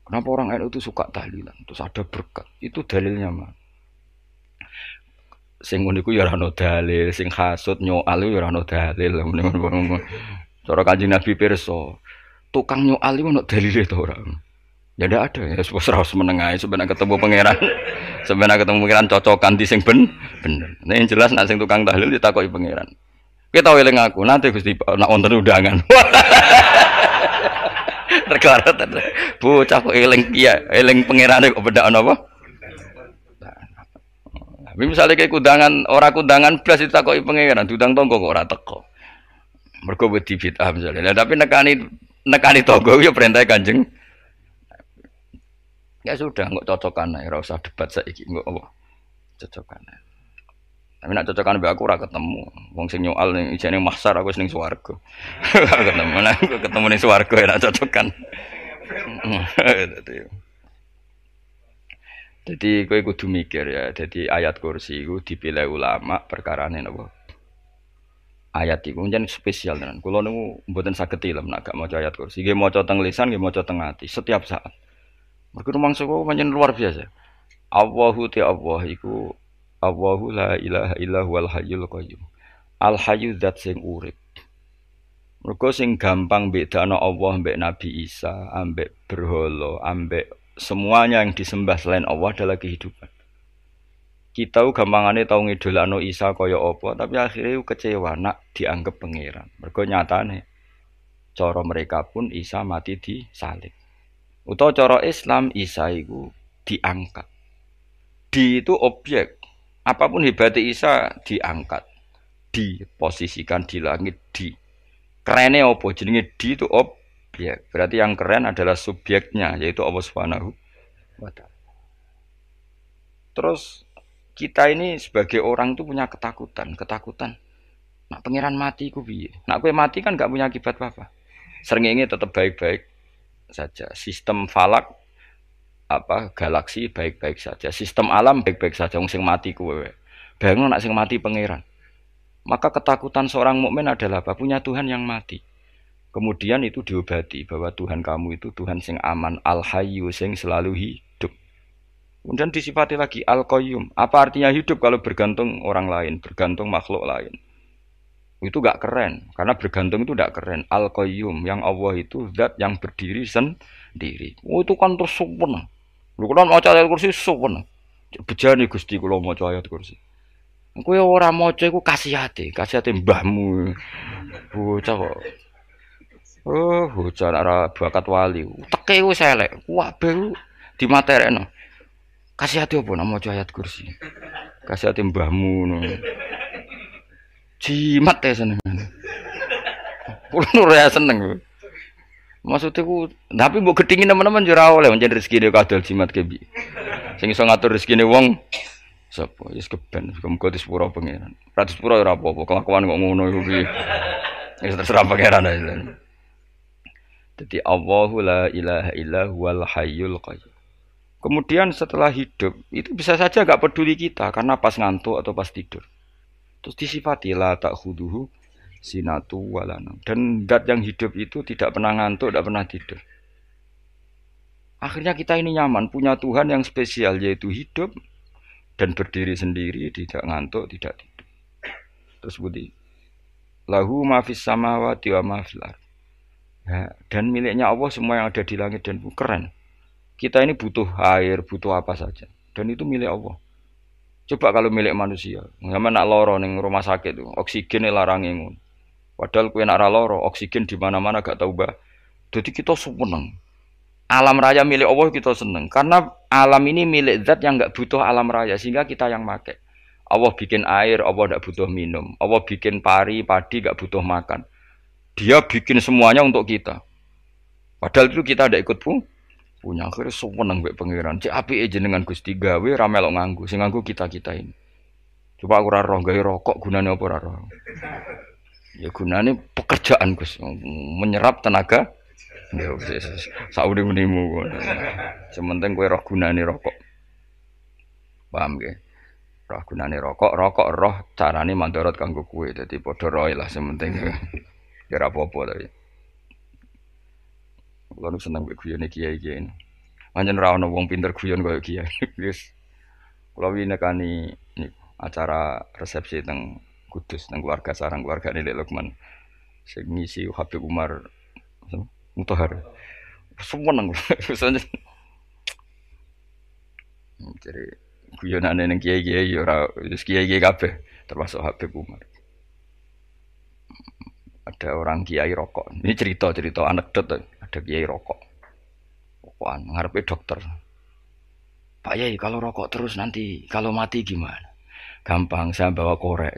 Kenapa orang NU itu suka tahlilan? Terus ada berkat. Itu dalilnya, Mas. Sing ngono iku ya ora ono dalil, sing hasud nyoal ya ora ono dalil. Cara Kanjeng Nabi pirsa, tukang nyoal iku ono dalile to ora? Ya ndak ada. Ya wis ora menengae sebenarnya ketemu pangeran. Sebenarnya ketemu pangeran cocokan di sing bener. Nah, yang jelas nek sing tukang tahlil ditakoki pangeran. Kita eling aku nanti Gusti nak wonten undangan. Perkara bocah kok eling iya, eling pangerane kok bedakno apa? Tapi misalnya kayak kundangan, ora kundangan blas ditakoki pangeran, diundang tangga kok ora teko. Mergo wedi bid'ah misalnya. Tapi nekani tangga ya perintah Kanjeng. Ya sudah, kok cocokan ae, ora usah debat saiki, kok apa? Cocokan ae. Tapi nak cocokan mbek aku ora ketemu. Wong sing nyoal ning ijene mahsyar aku ning swarga. Ketemu nek ketemu ning swarga ora cocokan. Jadi kowe kudu mikir ya. Jadi ayat kursi iku dipilih ulama perkarane napa? Ayat iku njen spesial tenan. Kula niku mboten saged tilem nek gak maca ayat kursi. Nggih maca teng lisan, nggih maca teng ati setiap saat. Mergo rumangsa kok pancen luar biasa. Allahu ta Allah iku Allahu la ilaha illa huwal hayyul qayyum. Al hayyu zat sing urip. Mergo sing gampang bedakno Allah mbek Nabi Isa, ambek berhala, ambek semuanya yang disembah selain Allah adalah kehidupan. Kita gampangane tau ngidolakno Isa kaya apa, tapi akhirnya kecewa nak dianggap pangeran. Mergo nyatane cara mereka pun Isa mati disalib. Utawa cara Islam Isa iku diangkat. Di itu objek. Apapun hebatnya Isa diangkat. Diposisikan di langit di. Kerennya apa? Jenenge di itu objek. Berarti yang keren adalah subjeknya yaitu Allah Subhanahu wa taala. Terus kita ini sebagai orang itu punya ketakutan. Nak pangeran mati ku piye? Nak kowe mati kan gak punya akibat apa-apa. Srengenge tetap baik-baik saja. Sistem falak galaksi baik-baik saja. Sistem alam baik-baik saja. Wong sing mati kowe. Bayangno nak sing mati pangeran. Maka ketakutan seorang mukmin adalah apa? Punya Tuhan yang mati. Kemudian itu diobati bahwa Tuhan kamu itu Tuhan sing aman, al-hayyu sing selalu hidup. Kemudian disifati lagi al-qayyum. Apa artinya hidup kalau bergantung orang lain, bergantung makhluk lain? Itu gak keren, karena bergantung itu gak keren. Al-qayyum, yang Allah itu zat yang berdiri sendiri. Oh itu kan terus sempurna. Lu kan maca ayat kursi sempurna. Bejane Gusti kula maca ayat kursi. Kowe ora maca iku kasihate mbahmu. Bocah kok. Oh, bocah ora bakat wali. Teke wis elek. Kabeh dimaterekno. Kasihate opo nak maca ayat kursi? Kasihate mbahmu ngono. Jimat ya seneng. Kulo ora seneng. Maksudnya ku, tapi mbok gedhingi teman-teman yo ora oleh pancen rezekine kadol jimat ke piye. Sing iso ngatur rezekine wong sapa? Wis keben, muga disepuro pangeran. Ora disepuro ora apa-apa, kelakuan kok ngono iku piye. Wis terserah pangeran ae. Jadi Allahu la ilaha illa huwal hayyul qayyum. Kemudian setelah hidup itu bisa saja gak peduli kita karena pas ngantuk atau pas tidur. Terus disifati la ta'khuduhu sinatu walanam. Dan zat yang hidup itu tidak pernah ngantuk, tidak pernah tidur. Akhirnya kita ini nyaman punya Tuhan yang spesial yaitu hidup dan berdiri sendiri, tidak ngantuk, tidak tidur. Terus budi lahu ma fis samawati wa ma fil ardh. Dan miliknya Allah semua yang ada di langit dan bumi. Keren. Kita ini butuh air, butuh apa saja. Dan itu milik Allah. Coba kalau milik manusia. Sama nak loro ning rumah sakit itu, oksigennya larang ngono. Padahal kowe nak ra loro, oksigen di mana-mana gak tahu bah. Jadi kita seneng. Alam raya milik Allah kita seneng. Karena alam ini milik zat yang gak butuh alam raya. Sehingga kita yang make. Allah bikin air, Allah gak butuh minum. Allah bikin padi gak butuh makan. Dia bikin semuanya untuk kita. Padahal itu kita tidak ikut punya. Akhirnya seneng mbek pangeran. Cek apike jenengan Gusti gawe ra melok nganggo. Sing nganggo kita-kita ini. Coba aku ora roh gawe rokok gunane apa ora roh. Ya gunane pekerjaan Gus, menyerap tenaga. Ya wis saune-unemu. Sementing kowe roh gunane rokok. Paham nggih? Roh gunane rokok roh carane mandorot kanggo kowe. Dadi padha roe lah sementing. Ya ora apa-apa tapi. Kulo nu seneng mbek guyone kiai-kiai. Pancen ora ana wong pinter guyon kaya kiai. Wis kulo winekani acara resepsi teng Kudus teng keluarga sarang keluargane Lek Lukman. Sing ngisi Habib Umar Mutahar. Seneng. Jadi guyonane ning kiai-kiai ora wis kiai-kiai kabeh termasuk Habib Umar. Ada orang kiai rokok. Ini cerita anekdot. Ada kiai rokok. Rokokan ngarepe dokter. Pak Yai kalau rokok terus nanti kalau mati gimana? Gampang saya bawa korek.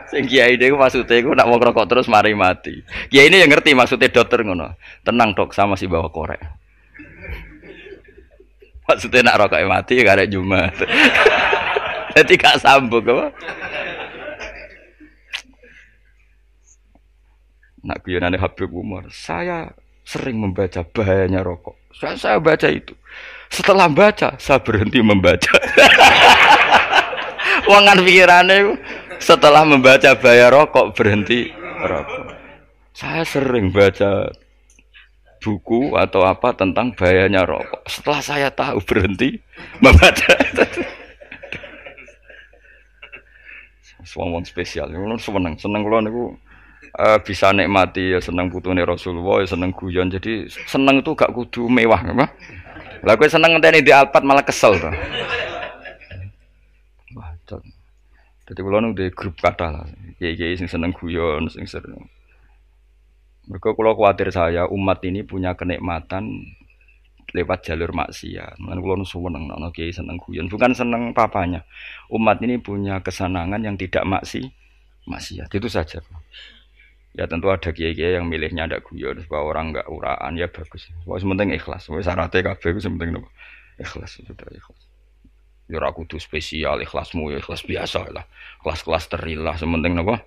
Sing kiai niku maksudnya iku nak mau rokok terus mari mati. Kiai ini yang ngerti maksudnya dokter ngono. Tenang dok, sama si bawa korek. Maksudnya nak rokok mati gak ada Jumat. Jadi gak sambung apa? Nak guyonane Habib Umar, saya sering membaca bahayanya rokok. Saya baca itu. Setelah baca, saya berhenti membaca. Wangan pikirannya setelah membaca bahaya rokok berhenti rokok. Saya sering baca buku atau apa tentang bahayanya rokok. Setelah saya tahu berhenti membaca. Wong spesial, seneng kula niku. Bisa nikmati ya seneng putune Rasulullah ya seneng guyon jadi seneng itu gak kudu mewah apa lah kowe seneng ngenteni di Alphard malah kesel to Dadi kula nu duwe grup kathah lah. Kiai-kiai sing seneng guyon, sing seneng. Mergo kula kuwatir saya umat ini punya kenikmatan lewat jalur maksiat. Mulane kula nu seneng ana kiai seneng guyon, bukan seneng papanya. Umat ini punya kesenangan yang tidak maksiat. Itu saja. Ya tentu ada kiai-kiai yang milihnya ada guyon supaya orang enggak uraan ya bagus. Wis penting ikhlas. Wis syaratnya kabeh iku penting nopo? Ikhlas sudah ikhlas. Ya ora kudu spesial ikhlasmu ya ikhlas biasa lah. Kelas-kelas terilah sementing nopo?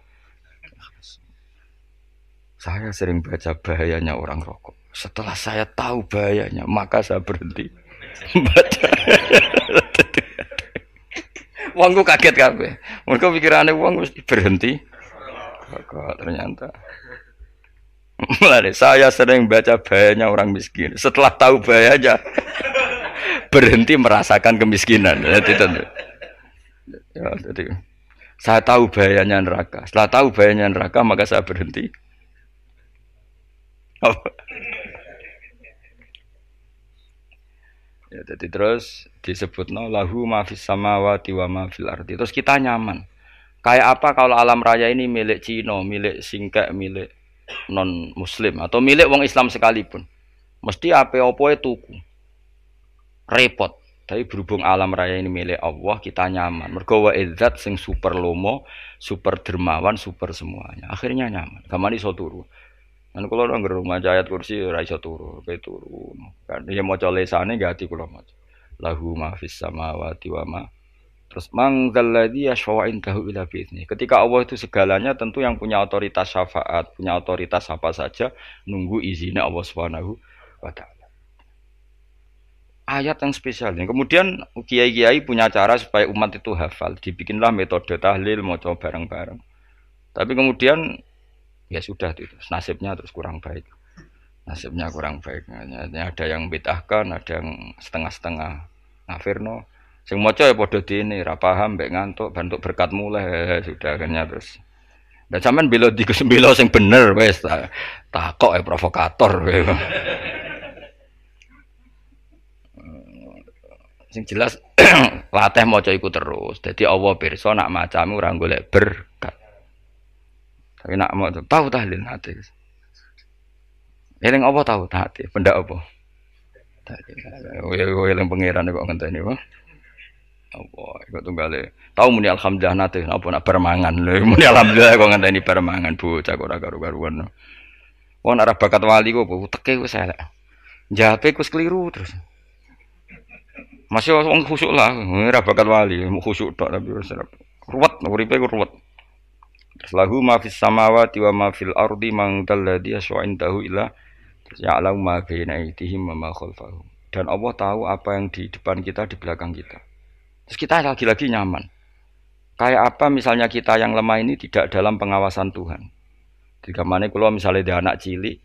Saya sering baca bahayanya orang rokok. Setelah saya tahu bahayanya, maka saya berhenti baca. Wongku kaget kabeh. Mereka pikirane wong mesti berhenti. Kok ternyata. Mulai saya sering baca bahayanya orang miskin. Setelah tahu bahayanya, berhenti merasakan kemiskinan. Jadi, saya tahu bahayanya neraka. Setelah tahu bahayanya neraka, maka saya berhenti. Ya, jadi terus disebutno lahu ma fis samawati wa ma fil ardi. Terus kita nyaman. Kayak apa kalau alam raya ini milik Cina, milik singkek, milik non muslim atau milik wong Islam sekalipun. Mesti apa-apa tuku. Repot. Tapi berhubung alam raya ini milik Allah, kita nyaman. Mergo wa izzat sing super lomo, super dermawan, super semuanya. Akhirnya nyaman. Gamane iso turu. Kan kula nang rumah ayat kursi ora iso turu, pe turu. Kan ya maca lesane nggih ati kula maca. Lahu ma fis samawati wa ma. Terus manggal ladzi yashfa'u indahu ila bi'izni. Ketika Allah itu segalanya tentu yang punya otoritas syafaat, punya otoritas apa saja nunggu izinnya Allah Subhanahu wa taala. Ayat yang spesial. Kemudian kiai-kiai punya cara supaya umat itu hafal. Dibikinlah metode tahlil maca bareng-bareng. Tapi kemudian ya sudah itu nasibnya terus kurang baik. Nasibnya kurang baik. Ada yang bid'ahkan, ada yang setengah-setengah ngafirno. Sing maca ya padha dene, ra paham mbek ngantuk, bantuk berkat mulai sudah akhirnya terus. Dan sampean bela bela sing bener wis takok provokator. Sing jelas latih maca iku terus. Dadi Allah pirsa nak macamu ora golek berkat. Tapi nak mau tahu tahlil hati. Eling apa tahu hati? Benda apa? Eling pangeran kok ngenteni apa? Apa iku tunggale. Tahu muni alhamdulillah nate apa nak permangan. Muni alhamdulillah kok ngenteni permangan bocah kok ora karo-karuan. Wong ora bakat wali kok teke wis elek. Jape wis keliru terus. Masih wong khusuk lah, ora bakat wali, khusuk tok tapi wis ruwet, uripe ku ruwet. Terus lahu ma fis samawati wa ma fil ardi man dalladhi yashwa'indahu illa ya'lamu ma baina aydihim wa ma khalfahum. Dan Allah tahu apa yang di depan kita, di belakang kita. Terus kita lagi-lagi nyaman. Kayak apa misalnya kita yang lemah ini tidak dalam pengawasan Tuhan. Jika mana kalau misalnya dia anak cilik,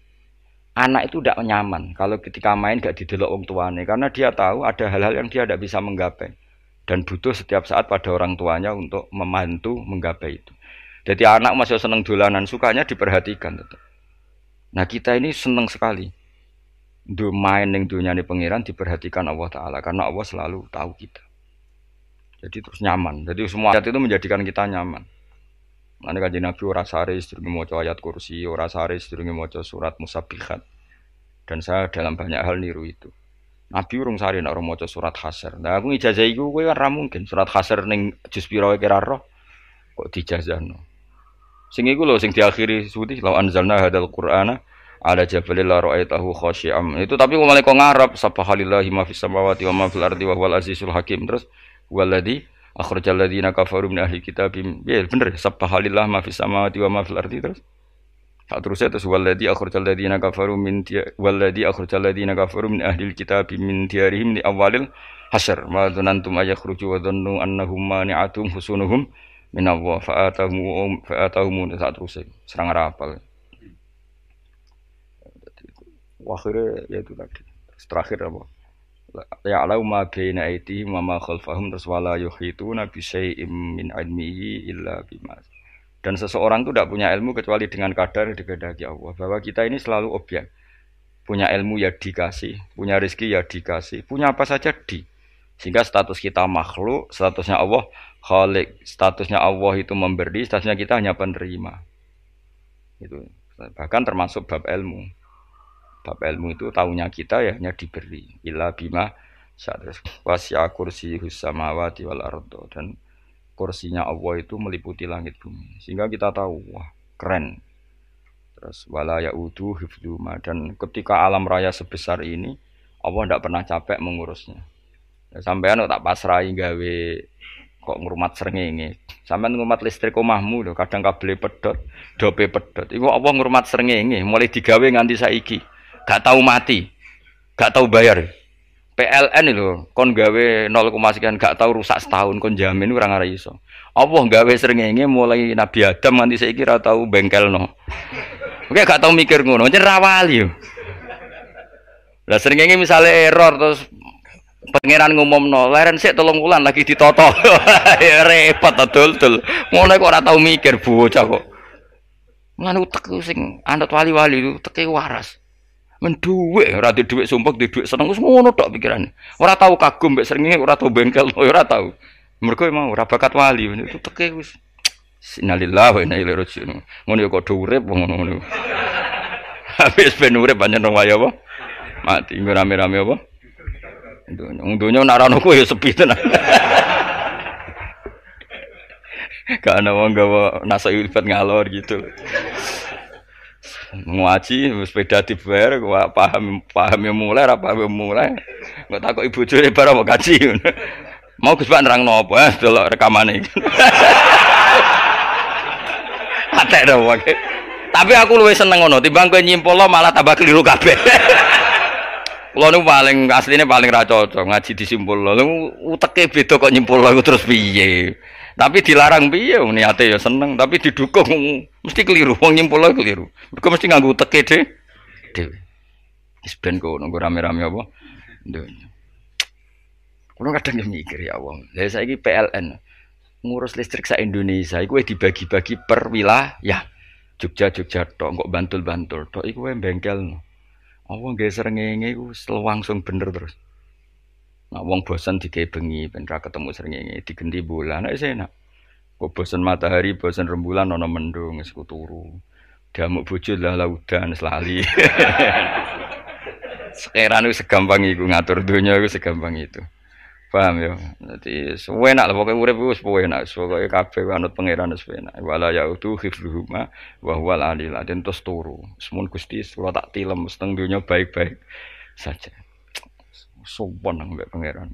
anak itu tidak nyaman kalau ketika main gak didelok wong tuane karena dia tahu ada hal-hal yang dia tidak bisa menggapai dan butuh setiap saat pada orang tuanya untuk membantu menggapai itu. Jadi anak masih seneng dolanan, sukanya diperhatikan tetap. Nah kita ini seneng sekali main ning dunyane pangeran diperhatikan Allah Ta'ala karena Allah selalu tahu kita. Jadi terus nyaman. Jadi semua ayat itu menjadikan kita nyaman. Mane kanjeng Nabi ora sare sedurunge maca ayat kursi, ora sare sedurunge maca surat Musabbihat. Dan saya dalam banyak hal niru itu. Nabi urung sare nek ora maca surat Hasyr. Nah aku ijazah iku kowe kan ra mungkin surat Hasyr ning juz pira wae kira roh kok dijazahno. Sing iku lho sing diakhiri suti la anzalna hadzal qur'ana ala jabalil la ra'aitahu khashi'am. Itu tapi mulai kok ngarep subhanallahi ma fis samawati wa ma fil ardi wa huwal azizul hakim. Terus waladzi akhrajal ladzina kafaru min ahli kitab. Ya bener subhanallah ma fis samawati wa ma fil ardi terus. Tak terusnya terus waladzi akhrajal ladzina kafaru min waladzi akhrajal ladzina kafaru min ahli kitab min diyarihim li awalil hasyr. Ma dzanantum ayakhruju wa dhannu annahum mani'atum husunuhum min Allah fa'atahum saat terus serang rapal. Akhirnya ya itu tadi. Terakhir apa? Ya alau ma baina aydihim wa ma khalfahum wala yuhituna bi syai'in min ilmihi illa bima. Dan seseorang itu tidak punya ilmu kecuali dengan kadar dikehendaki Allah. Bahwa kita ini selalu objek. Punya ilmu ya dikasih, punya rezeki ya dikasih, punya apa saja di. Sehingga status kita makhluk, statusnya Allah Khalik, statusnya Allah itu memberi, statusnya kita hanya penerima. Itu bahkan termasuk bab ilmu. Bab ilmu itu taunya kita ya hanya diberi. Illa bima wasi'a kursiyus samawati wal ardo, dan kursinya Allah itu meliputi langit bumi. Sehingga kita tahu, wah, keren. Terus wala yaudu hifdzuma, dan ketika alam raya sebesar ini Allah tidak pernah capek mengurusnya. Ya, sampean tak pasrahi gawe kok ngrumat srengenge. Sampean ngrumat listrik omahmu lho, kadang kabel pedhot, dope pedhot. Iku Allah ngrumat srengenge mulai digawe nganti saiki. Gak tahu mati. Gak tahu bayar. PLN itu kon gawe 0, sekian gak tahu rusak setahun kon jamin ora ngara iso. Allah gawe srengenge mulai Nabi Adam nganti saiki ora tahu bengkelno. Oke gak tahu mikir ngono, jen rawali yo. Lah srengenge misale error terus pangeran ngumumno, leren sik 3 wulan lagi ditoto. Ya repot dul-dul. Ngono kok ora tau mikir bocah kok. Lan utek sing anut wali-wali uteke waras. Men dhuwit ora di dhuwit sumpek di dhuwit seneng wis ngono tok pikirane. Ora tau kagum mbek srengenge, ora tau bengkel, ora tau. Mergo emang ora bakat wali, uteke wis innalillahi wa inna ilaihi raji'un. Ngono ya kok urip ngono-ngono. Habis ben urip pancen wong wae apa? Mati rame-rame apa? Untunya narano ku ya sepi tenan. Gak ana wong gawa nasa ilfat ngalor gitu. Ngaji sepeda dibayar paham yang mulai apa yang mulai. Enggak takut ibu jure barang mau kaji. Mau Gus Pak nerangno apa delok rekamane iki. Atek dong wae. Tapi aku luwih seneng ngono timbang kowe nyimpulno malah tambah keliru kabeh. Kulo niku paling asline paling ra cocok ngaji disimpulno. Uteke beda kok nyimpulno iku terus piye. Tapi dilarang piye wong niate ya seneng, tapi didukung mesti keliru. Wong nyimpulno keliru. Mergo mesti nganggo uteke dhewe. Wis ben kono rame-rame apa. Ndonya. Kulo kadang mikir ya wong. Lah saiki PLN ngurus listrik sak Indonesia iku dibagi-bagi per wilayah. Jogja tok, kok Bantul tok iku wae bengkelno. Wong nggih srengenge iku langsung bener terus. Nah wong bosan digawe bengi ben ra ketemu srengenge digenti bulan wis enak. Kok bosan matahari, bosan rembulan ana mendung wis turu. Damuk bojo lah laudan selali. Sekarang itu segampang itu ngatur dunia itu segampang itu. Paham ya? Jadi enak lah pokoknya urip wis enak, pokoke kabeh anut pangeran wis enak. Wala yautu hifdzuhuma wa huwal alil azim terus turu. Semun Gusti kula tak tilem seteng dunia baik-baik saja. Sopan nang mbek pangeran.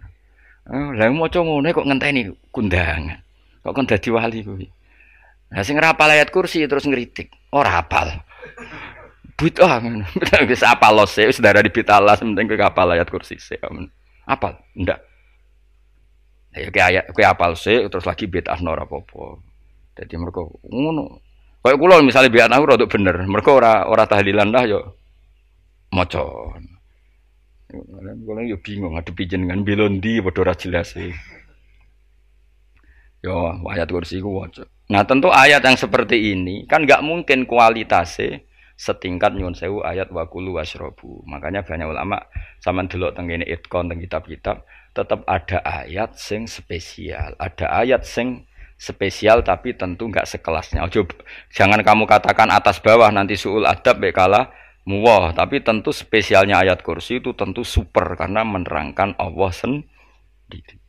Lah maca ngene kok ngenteni kundangan. Kok kon dadi wali kuwi. Lah sing ora hafal ayat kursi terus ngritik. Ora hafal. Bid'ah ngono. Wis apal lose wis darah di bitalas penting kowe hafal ayat kursi sik. Apal? Ndak. Ya kayak apal sih terus lagi bid'ah ora apa-apa. Dadi mergo ngono. Kayak kula misale bid'ah ora bener, mergo ora tahlilan dah yo maca. Kula yo bingung ngadepi jenengan belondi padha ora jelas e. Yo ayat kursi ku waca. Nah, tentu ayat yang seperti ini kan enggak mungkin kualitasnya setingkat nyuwun sewu ayat waqulu wasrobu. Makanya banyak ulama sampean delok teng kene itqon teng kitab-kitab tetap ada ayat sing spesial, ada ayat sing spesial tapi tentu enggak sekelasnya. Jangan kamu katakan atas bawah nanti suul adab bekala muwah, tapi tentu spesialnya ayat kursi itu tentu super karena menerangkan Allah sendiri.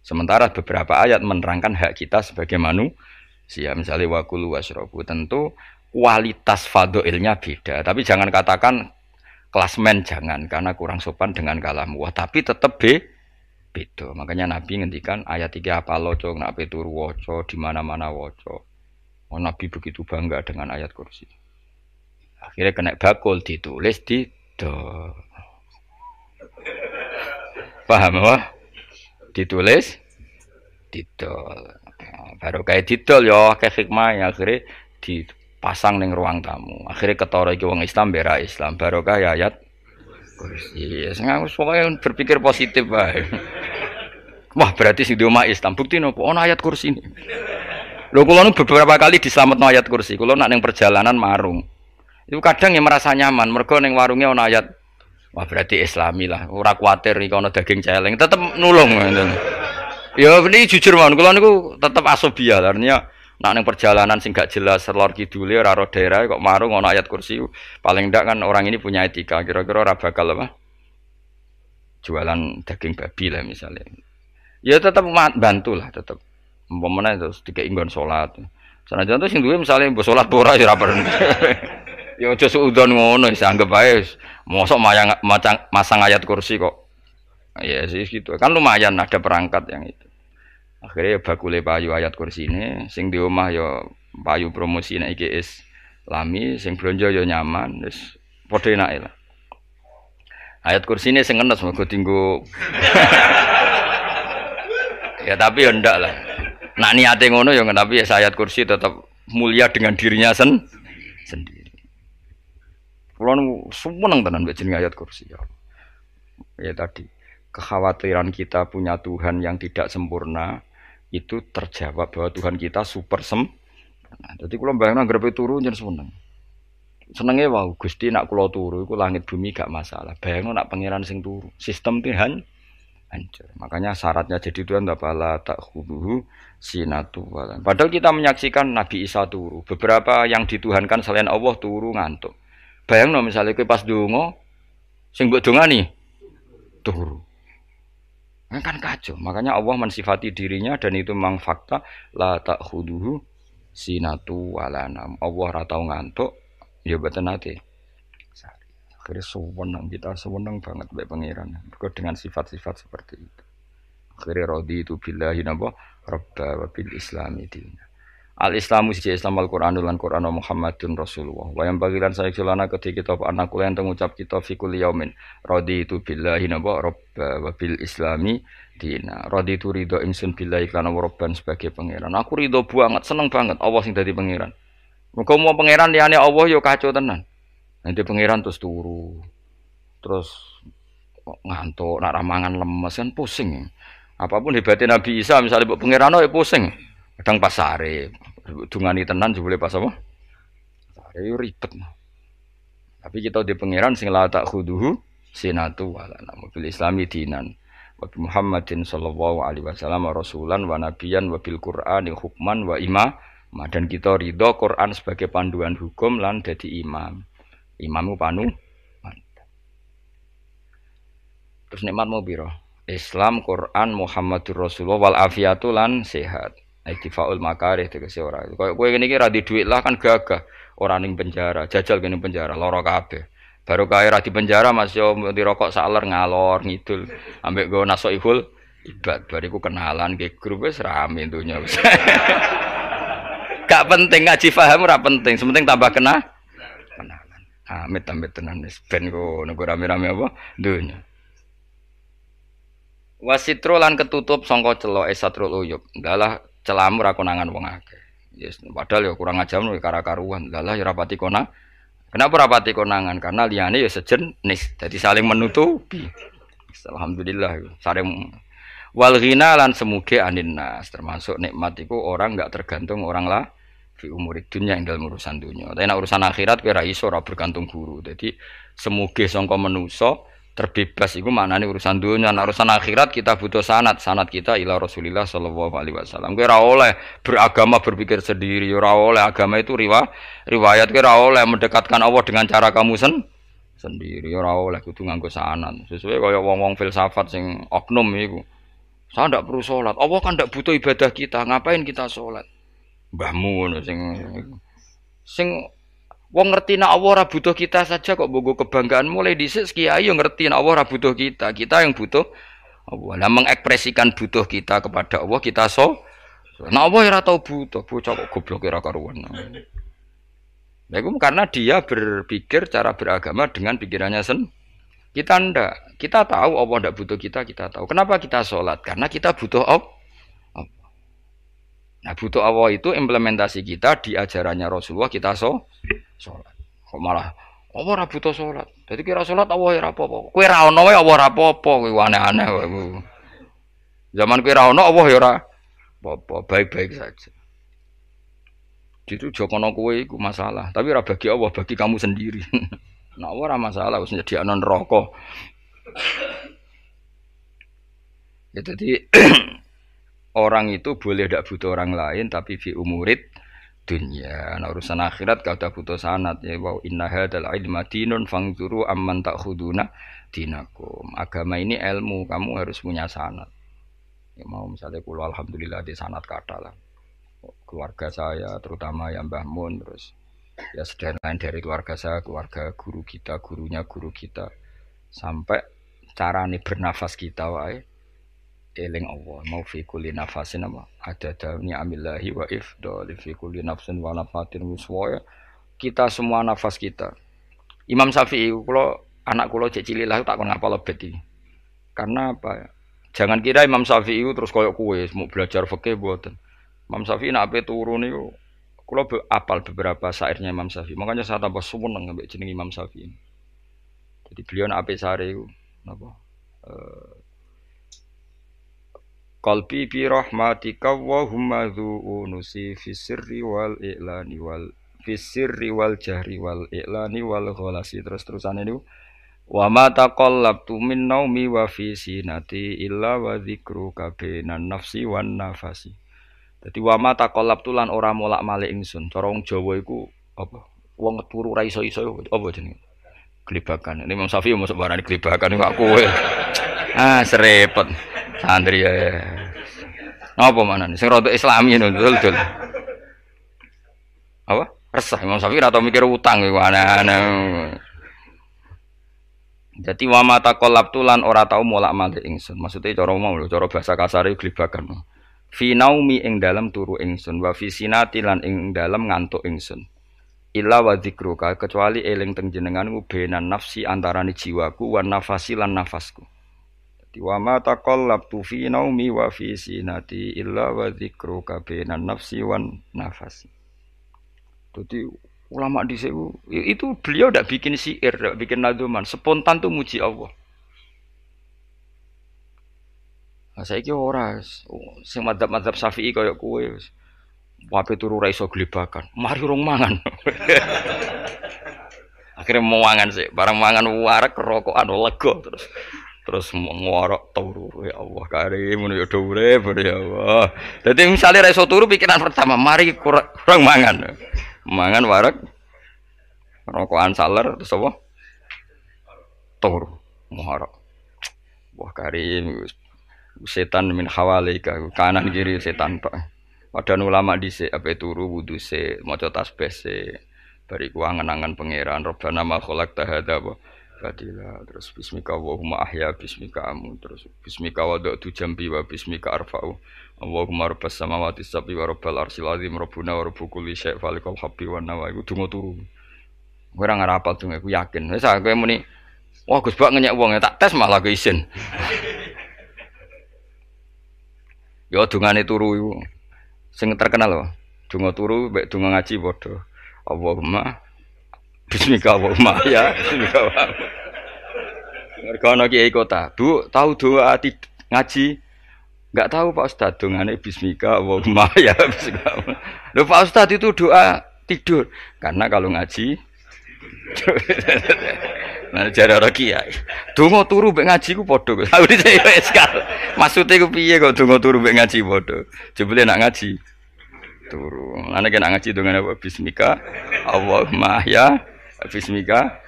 Sementara beberapa ayat menerangkan hak kita sebagai manusia, misalnya waqulu wasrobu, tentu kualitas fadhailnya beda. Tapi jangan katakan klasmen, jangan, karena kurang sopan dengan kalam wah, tapi tetap beda. Makanya Nabi ngendikan ayat 3 apa loco, nak peturu woco, di mana-mana woco. Oh, Nabi begitu bangga dengan ayat kursi. Akhirnya kena bakul ditulis di paham apa? Ditulis didol. Baru kayak didol ya akeh hikmah akhirnya dipasang ning ruang tamu. Akhirnya ketara iki wong Islam bera Islam barokah ya ayat kursi. Sing aku pokoke berpikir positif wae. Wah, berarti sing di omah Islam bukti nopo ana ayat kursi ini. Lho kula nu beberapa kali dislametno ayat kursi. Kula nak ning perjalanan marung. Itu kadang yang merasa nyaman mergo ning warunge ana ayat. Wah, berarti Islami lah. Ora kuwatir iki ana daging celeng, tetep nulung ngoten. Ya ini jujur mawon, kula niku tetep asobia, artinya nak ning perjalanan sing gak jelas lor kidule ora ro daerah kok marung ono ayat kursi, paling ndak kan orang ini punya etika, kira-kira ora bakal apa? Jualan daging babi lah misalnya. Ya tetep bantu lah tetep. Umpamane terus dikek nggon salat. Sanajan tuh sing duwe misale mbok salat ora ya ora perlu. Ya aja suudon ngono wis anggap ae mosok masang ayat kursi kok. Ya sih gitu. Kan lumayan ada perangkat yang itu. Akhirnya ya bakule payu ayat kursi ini sing di omah ya payu promosi nek iki lami sing blonjo ya nyaman wis padha enake lah. Ayat kursi ini sing ngenes mergo dienggo. Ya tapi ya ndak lah. Nak niate ngono ya tapi ya ayat kursi tetap mulia dengan dirinya sendiri. Kulo seneng tenan mbek jeneng ayat kursi ya. Ya tadi kekhawatiran kita punya Tuhan yang tidak sempurna itu terjawab bahwa Tuhan kita super sempurna. Jadi kula bayangno grepe turu njen seneng. Senenge wau Gusti nak kula turu iku langit bumi gak masalah. Bayangno nak pangeran sing turu, sistem Tuhan hancur. Makanya syaratnya jadi Tuhan bala takhuduhu sinatu walan. Padahal kita menyaksikan Nabi Isa turu. Beberapa yang dituhankan selain Allah turu ngantuk. Bayangno misalnya kowe pas donga sing mbok dongani turu. Kan kacau. Makanya Allah mensifati dirinya dan itu memang fakta la takhuduhu sinatu walanam. Allah ora tau ngantuk, ya mboten nate. Akhirnya sewenang kita sewenang banget mbek pangeran. Dengan sifat-sifat seperti itu. Akhirnya raditu billahi napa rabba wa bil islami dina. Al-Islamu siji Islam Al-Qur'anul lan Qur'an Muhammadun Rasulullah. Wa yang bagilan saya kelana ketika kita anak kula yang ngucap kita fi kulli yaumin raditu billahi napa rabba wa bil islami dina. Raditu ridho ingsun billahi kana rabban sebagai pangeran. Aku ridho banget, seneng banget Allah sing dadi pangeran. Muga mau pangeran liyane Allah ya kacau tenan. Nanti pangeran terus turu. Terus ngantuk, nak ramangan lemes kan pusing. Apapun hebatnya Nabi Isa misalnya mbok pangeran ya pusing. Kadang pas sare, dungani tenan jebule pas apa? Sare yo ribet. Tapi kita di pangeran sing la tak khuduhu sinatu wala namul islami dinan. Wa Muhammadin sallallahu alaihi wasallam rasulan wa nabiyan wa bil Qur'ani hukman wa dan kita ridho Quran sebagai panduan hukum lan dadi imam. Imamu panu. Terus nikmatmu piro? Islam, Quran, Muhammadur Rasulullah wal afiatu lan sehat. Iktifaul makarih tegese ora. Kowe ngene iki ra di dhuwit lah kan gagah. Ora ning penjara, jajal kene penjara lara kabeh. Baru kae ra di penjara Mas yo dirokok saler ngalor ngidul. Ambek go nasoihul ibad bariku kenalan ke grup wis rame donya wis. Gak penting ngaji paham ora penting, sementing tambah kenalan. Amit-amit tenan wis ben kok nego rame-rame apa donya. Wasitro lan ketutup sangka celok esatrul uyub. Dalah celamu ra konangan wong akeh. Yes, padahal ya kurang ajar nek kara-karuan. Dalah ya rapati konang. Kenapa rapati konangan? Karena liyane ya sejenis. Jadi saling menutupi. Alhamdulillah saling wal ghina lan semuge aninnas termasuk nikmat iku orang enggak tergantung orang lah fi umurid dunya ing dalam urusan dunya. Tapi nek urusan akhirat kowe ra iso ora bergantung guru. Jadi semuge sangka manusa terbebas itu maknanya urusan dunia. Nah, urusan akhirat kita butuh sanad kita ila Rasulillah sallallahu alaihi wasallam. Kowe ora oleh beragama berpikir sendiri, ora oleh agama itu riwayat kowe ora oleh mendekatkan Allah dengan cara kamu sendiri, ora oleh kudu nganggo sanad. Sesuai kaya wong-wong filsafat sing oknum iku. Saya ndak perlu salat. Allah kan ndak butuh ibadah kita, ngapain kita salat? Mbahmu ngono sing wong ngerti nek Allah ora butuh kita saja kok bogo kebanggaan mulai dhisik kiai yo ngerti nek Allah ora butuh kita yang butuh Allah. Lah mengekspresikan butuh kita kepada Allah kita nek Allah ora tau butuh, bocah kok goblok ora karuan. Nah, itu karena dia berpikir cara beragama dengan pikirannya kita ndak. Kita tahu Allah ndak butuh kita tahu. Kenapa kita sholat? Karena kita butuh Allah. Nah, butuh Allah itu implementasi kita di ajarannya Rasulullah kita sholat. Kok malah Allah ora butuh sholat. Jadi kira sholat Allah ora apa-apa. Kowe ra ono wae Allah ora apa-apa, kowe aneh-aneh kowe. Zaman kowe ra ono Allah ya ora apa-apa, baik-baik saja. Itu jokono kowe iku masalah, tapi ora bagi Allah, bagi kamu sendiri. Nah, Allah ora masalah wis nyediakno neraka. Ya dadi orang itu boleh tidak butuh orang lain tapi fi umurid dunia. Nah urusan akhirat gak ada butuh sanad ya wa inna hadzal ilma dinun fangzuru amman ta'khuduna dinakum. Agama ini ilmu, kamu harus punya sanad. Ya mau misalnya kula alhamdulillah di sanad kata lah. Keluarga saya terutama yang Mbah Mun terus ya sedaya lain dari keluarga saya, keluarga guru kita, gurunya guru kita sampai carane bernafas kita wae eling Allah mau fi kulli nafasin apa ada dauni amillahi wa ifdal fi kulli nafsin wa nafatin muswaya kita semua nafas kita Imam Syafi'i kula anak kula cek cilik lah tak kon ngapal lebet iki karena apa jangan kira Imam Syafi'i terus koyo kowe mau belajar fikih mboten Imam Syafi'i nek ape turu niku kula apal beberapa syairnya Imam Syafi'i makanya saya tambah seneng ambek jeneng Imam Syafi'i jadi beliau nek ape sare iku napa qalbi bi rahmatika wa humma dzu'unusi fi sirri wal i'lani wal fi sirri wal jahri wal i'lani wal ghalasi terus-terusan itu wa ma taqallabtu min naumi wa fi sinati illa wa dzikruka bainan nafsi wan nafasi. Dadi wa ma taqallabtu lan ora molak-malik ingsun. Cara wong Jawa iku apa? Wong turu ra iso-iso apa jenenge? Glebakan. Ini Imam Syafi'i mosok barani glebakan kok kowe. Ah, serepet. Santri ya. Napa manane? Sing rada Islami ngono dul. Apa? Resah Imam Syafi'i ora tau mikir utang iku aneh-aneh. Jadi wa mata kolab tulan ora tau molak-malik ingsun. Maksudnya cara mau lho, cara bahasa kasare glebakan. Fi naumi ing dalem turu ingsun, wa fi sinati lan ing dalem ngantuk ingsun. Illa wa dzikruka kecuali eling teng jenenganmu benan nafsi antarané jiwaku wan nafasi lan nafasku. Dadi wa mata kolab tu fi naumi wa fi sinati illa wa dzikruka benan nafsi wan nafasi. Jadi ulama di situ itu beliau tidak bikin syair, tidak bikin nadzuman, spontan tuh muji Allah. Nah, saya kira orang, sing madzhab Syafi'i kayak kue, wape turu ra iso glebakan, mari rong mangan. Akhirnya mau mangan sih, barang mangan warak kerokokan lega terus ngorok turu ya Allah karim ngono ya urip ya Allah. Dadi misale ra iso turu pikiran pertama, mari kurang mangan. Mangan warak rokokan saler terus apa? Turu muharok. Wah karim setan min hawalika kanan kiri setan Pak. Padahal ulama dhisik ape turu wudu se maca tasbih se bariku angen-angen pangeran Rabbana ma khalaqta hadza wa badila terus bismika Allahumma ahya bismika amu terus bismika wada'tu jambi wa bismika arfa'u Allahumma rabbas samawati sab'i wa rabbal arsyil azim rabbuna wa rabbu kulli syai' falikal habbi wan nawa iku donga turu. Ora ngarapal donga iku yakin. Wis aku muni wah Gus Bak ngenyek wong tak tes malah ke isin. Ya dongane turu iku sing terkenal lho. Donga turu mek donga ngaji padha. Allahumma bismika Allahumma ya bismika. Mergo ana kiai kota, Bu, tahu doa ngaji? Enggak tahu Pak Ustaz, dongane bismika Allahumma ya bismika. Loh Pak Ustaz itu doa tidur. Karena kalau ngaji nah jare ora kiai. Donga turu mek ngaji ku padha. Aku dhisik wis kal. Maksude ku piye kok donga turu mek ngaji padha? Jebule nak ngaji turu. Ana nek ngaji dongane apa bismika Allahumma ya bismika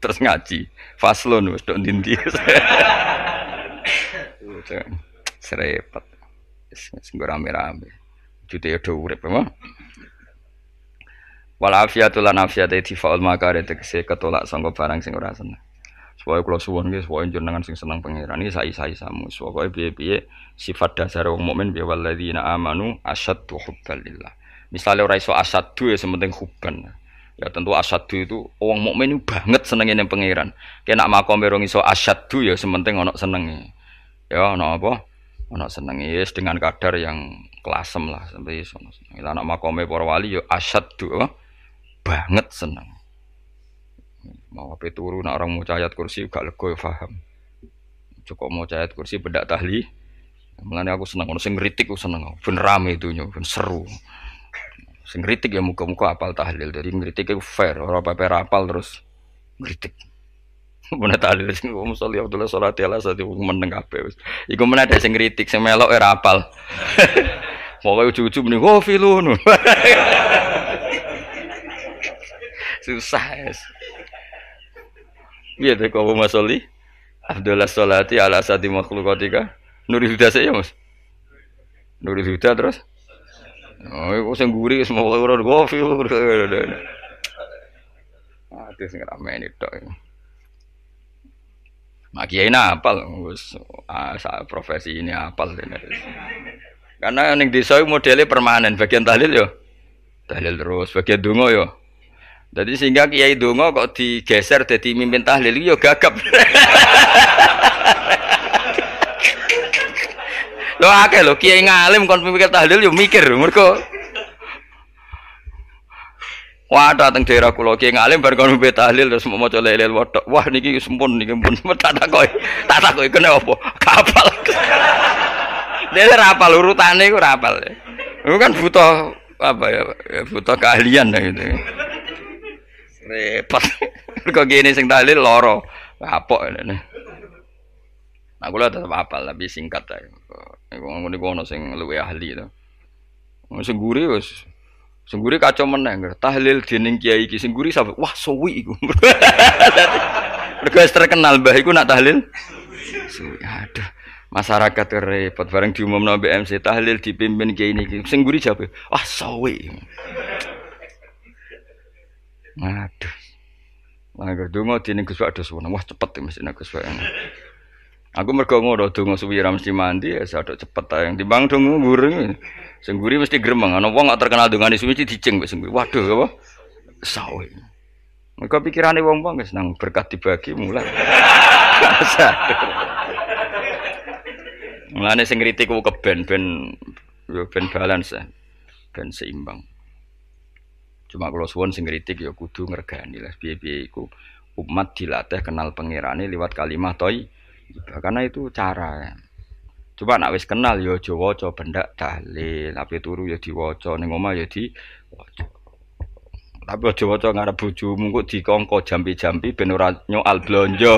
terus ngaji. Faslon wis tok ndi-ndi. Serepet sing rame-rame jute do urip apa wal afiatul lan afiate difaul makare tegese ketolak sangka barang sing ora seneng supaya kula suwun nggih supaya jenengan sing seneng pangeran iki sai-saisamu supaya piye-piye sifat dasar wong mukmin bi walladzina amanu asyaddu hubbalillah misale ora iso asyaddu ya sementing hubban ya tentu asyaddu itu wong mukmin banget senenge ning pangeran kena makome rong iso asyaddu ya sementing ana senenge ya ana apa ana senenge wis dengan kadar yang klasem lah sampai iso seneng. Lah anak makome para wali ya asyaddu banget seneng. Mau ape turu nek orang maca ayat kursi gak lega ya paham. Cukup maca ayat kursi bedak tahli. Mulane aku seneng ono sing ngritik aku seneng. Ben rame itunya, ben seru. Sing ngritik ya muga-muga apal tahlil. Jadi ngritik iku fair, ora pepe apal terus ngritik. Mun tahlil sing musolli Abdullah sholati ala sati meneng kabeh wis. Iku meneh ada sing kritik sing melok ora apal. Pokoke ujug-ujug muni ghafilun. Susah es. Iya teh kau musolli Abdullah sholati ala sati makhluqatika. Nurul Huda saya Mas. Nurul Huda terus. Oh, iku sing guri wis mau ora ghafil. Aduh sing ramene tok. Mak kiai apal wis profesi ini apal tenan. Karena ning desa iku modele permanen, bagian tahlil yo tahlil terus, bagian donga yo. Jadi sehingga kiai donga kok digeser dadi mimpin tahlil yo gagap. Lho akeh lho kiai ngalim kon mikir tahlil yo mikir mergo wah dateng daerah kula ki ngalim bar kono tahlil terus maca lelel wedok. Wah niki sempun niki pun tak takoki kene apa? Kapal. Dene ra apal urutane iku ra apal. Iku kan butuh apa ya? Butuh keahlian gitu. Repot. Kok gini sing tahlil loro. Kapok ngene. Nah kula tetep apal tapi singkat ae. Iku ngene ono sing luwih ahli to. Sing guri wis Sengguri kacau meneng, tahlil dening kiai iki sengguri sampe wah suwi iku. Mergo terkenal mbah iku nak tahlil. Suwi aduh. Masyarakat repot bareng diumumno BMC tahlil dipimpin kiai niki. Sengguri jawab, wah suwi. Aduh. Lah donga dening Gus Pak Dos wah cepet mesti nek Gus Pak. Aku mergo ngono donga suwi ra mesti mandi ya sadok cepet ae. Timbang donga nguri. Sengguri mesti gremeng, ana wong gak terkenal dongane suwi dicing mbek sengguri. Waduh apa? Sawe. Mergo pikirane wong-wong wis nang berkat dibagi mulai. Mulane sing kritik ku keben ben yo ben balance, ben seimbang. Cuma kalau suwon sing kritik ya kudu ngergani lah piye-piye iku umat dilatih kenal pangerane liwat kalimat toy. Karena itu cara. Coba nak wis kenal ya aja waca bendak dalil, ape turu ya diwaca ning omah ya diwaca. Tapi aja waca ngarep bojomu kok dikongko jampi-jampi ben ora nyoal blonjo.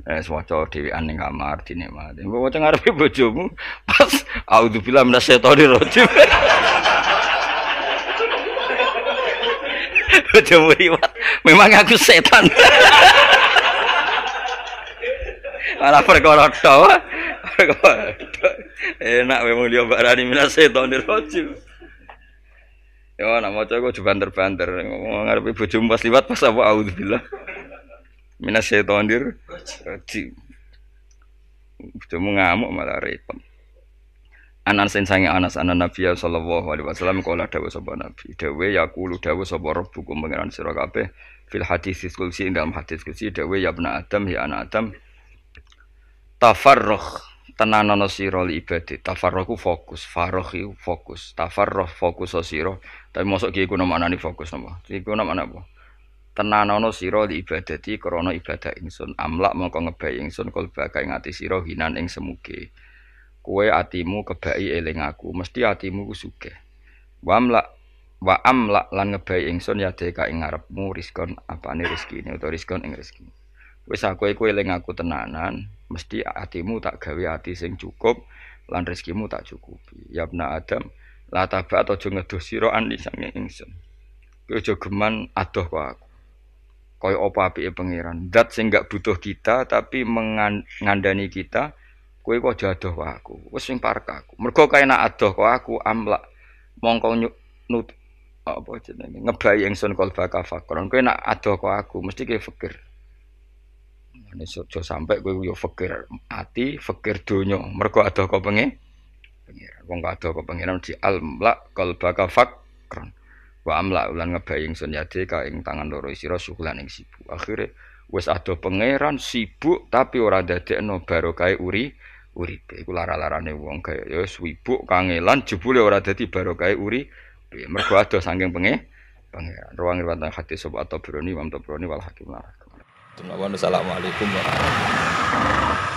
Waca dhewean ning kamar dinikmati. Mbok waca ngarepe bojomu pas auzubillahi minasyaitonir rajim. Bojomu riwat, memang aku setan. Malah perkara tok. Enak memang dia barani minasyaitonir rajim. Yo nak maca kok banter-banter ngomong ngarepe bojomu pas liwat pas apa auzubillah. Minasyaitonir rajim. Bojomu ngamuk malah repot. Anas sange Anas anan Nabi sallallahu alaihi wasallam kala dawuh sapa Nabi. Dawe yaqulu dawuh sapa rabbukum pangeran sira kabeh fil hadis qudsi dalam hadis qudsi dawe ya ibnu Adam ya anak Adam tafarruh tenanono sira li ibadah. Tafarruh ku fokus, farruh iku fokus. Tafarruh fokus sira. Tapi mosok ki iku maknane fokus napa? Iku maknane apa? Tenanono sira li ibadati krana ibadah ingsun. Amlak mongko ngebai ingsun kalbaka ing ati sira hinan ing semuge. Kowe atimu kebaki eling aku, mesti atimu ku sugih. Wa amlak lan ngebai ingsun ya deka ing ngarepmu rizkon apane rezekine utawa rizkon ing rezekine. Wis aku eling aku tenanan, mesti atimu tak gawe ati sing cukup lan rezekimu tak cukupi. Ya ibnu Adam, la tabat aja ngedoh sira ani sange ingsun. Kowe aja geman adoh kok aku. Kaya apa apike pangeran, zat sing gak butuh kita tapi mengandani kita, kowe kok aja adoh kok aku. Wis sing parek aku. Mergo kae nak adoh kok aku amlak mongko nut apa jenenge ngebai ingsun kalbaka fakron. Kowe nak adoh kok aku mesti kowe fikir. Nek aja sampe kowe yo fikir ati, fikir donya. Mergo adoh kok pengen. Wong adoh kok pengen di almlak kalbaka fakron. Wa amla ulan ngebai ingsun yade ka ing tangan loro sira syukulan ing sibuk. Akhire wis ado pangeran sibuk tapi ora dadekno barokah uripe. Iku lara-larane wong kaya ya sibuk kangelan jebule ora dadi barokah uripe. Mergo ado saking pangeran. Ruang riwayat hadis sapa Tabrani, Imam Tabrani wal Hakim. Assalamualaikum warahmatullahi wabarakatuh.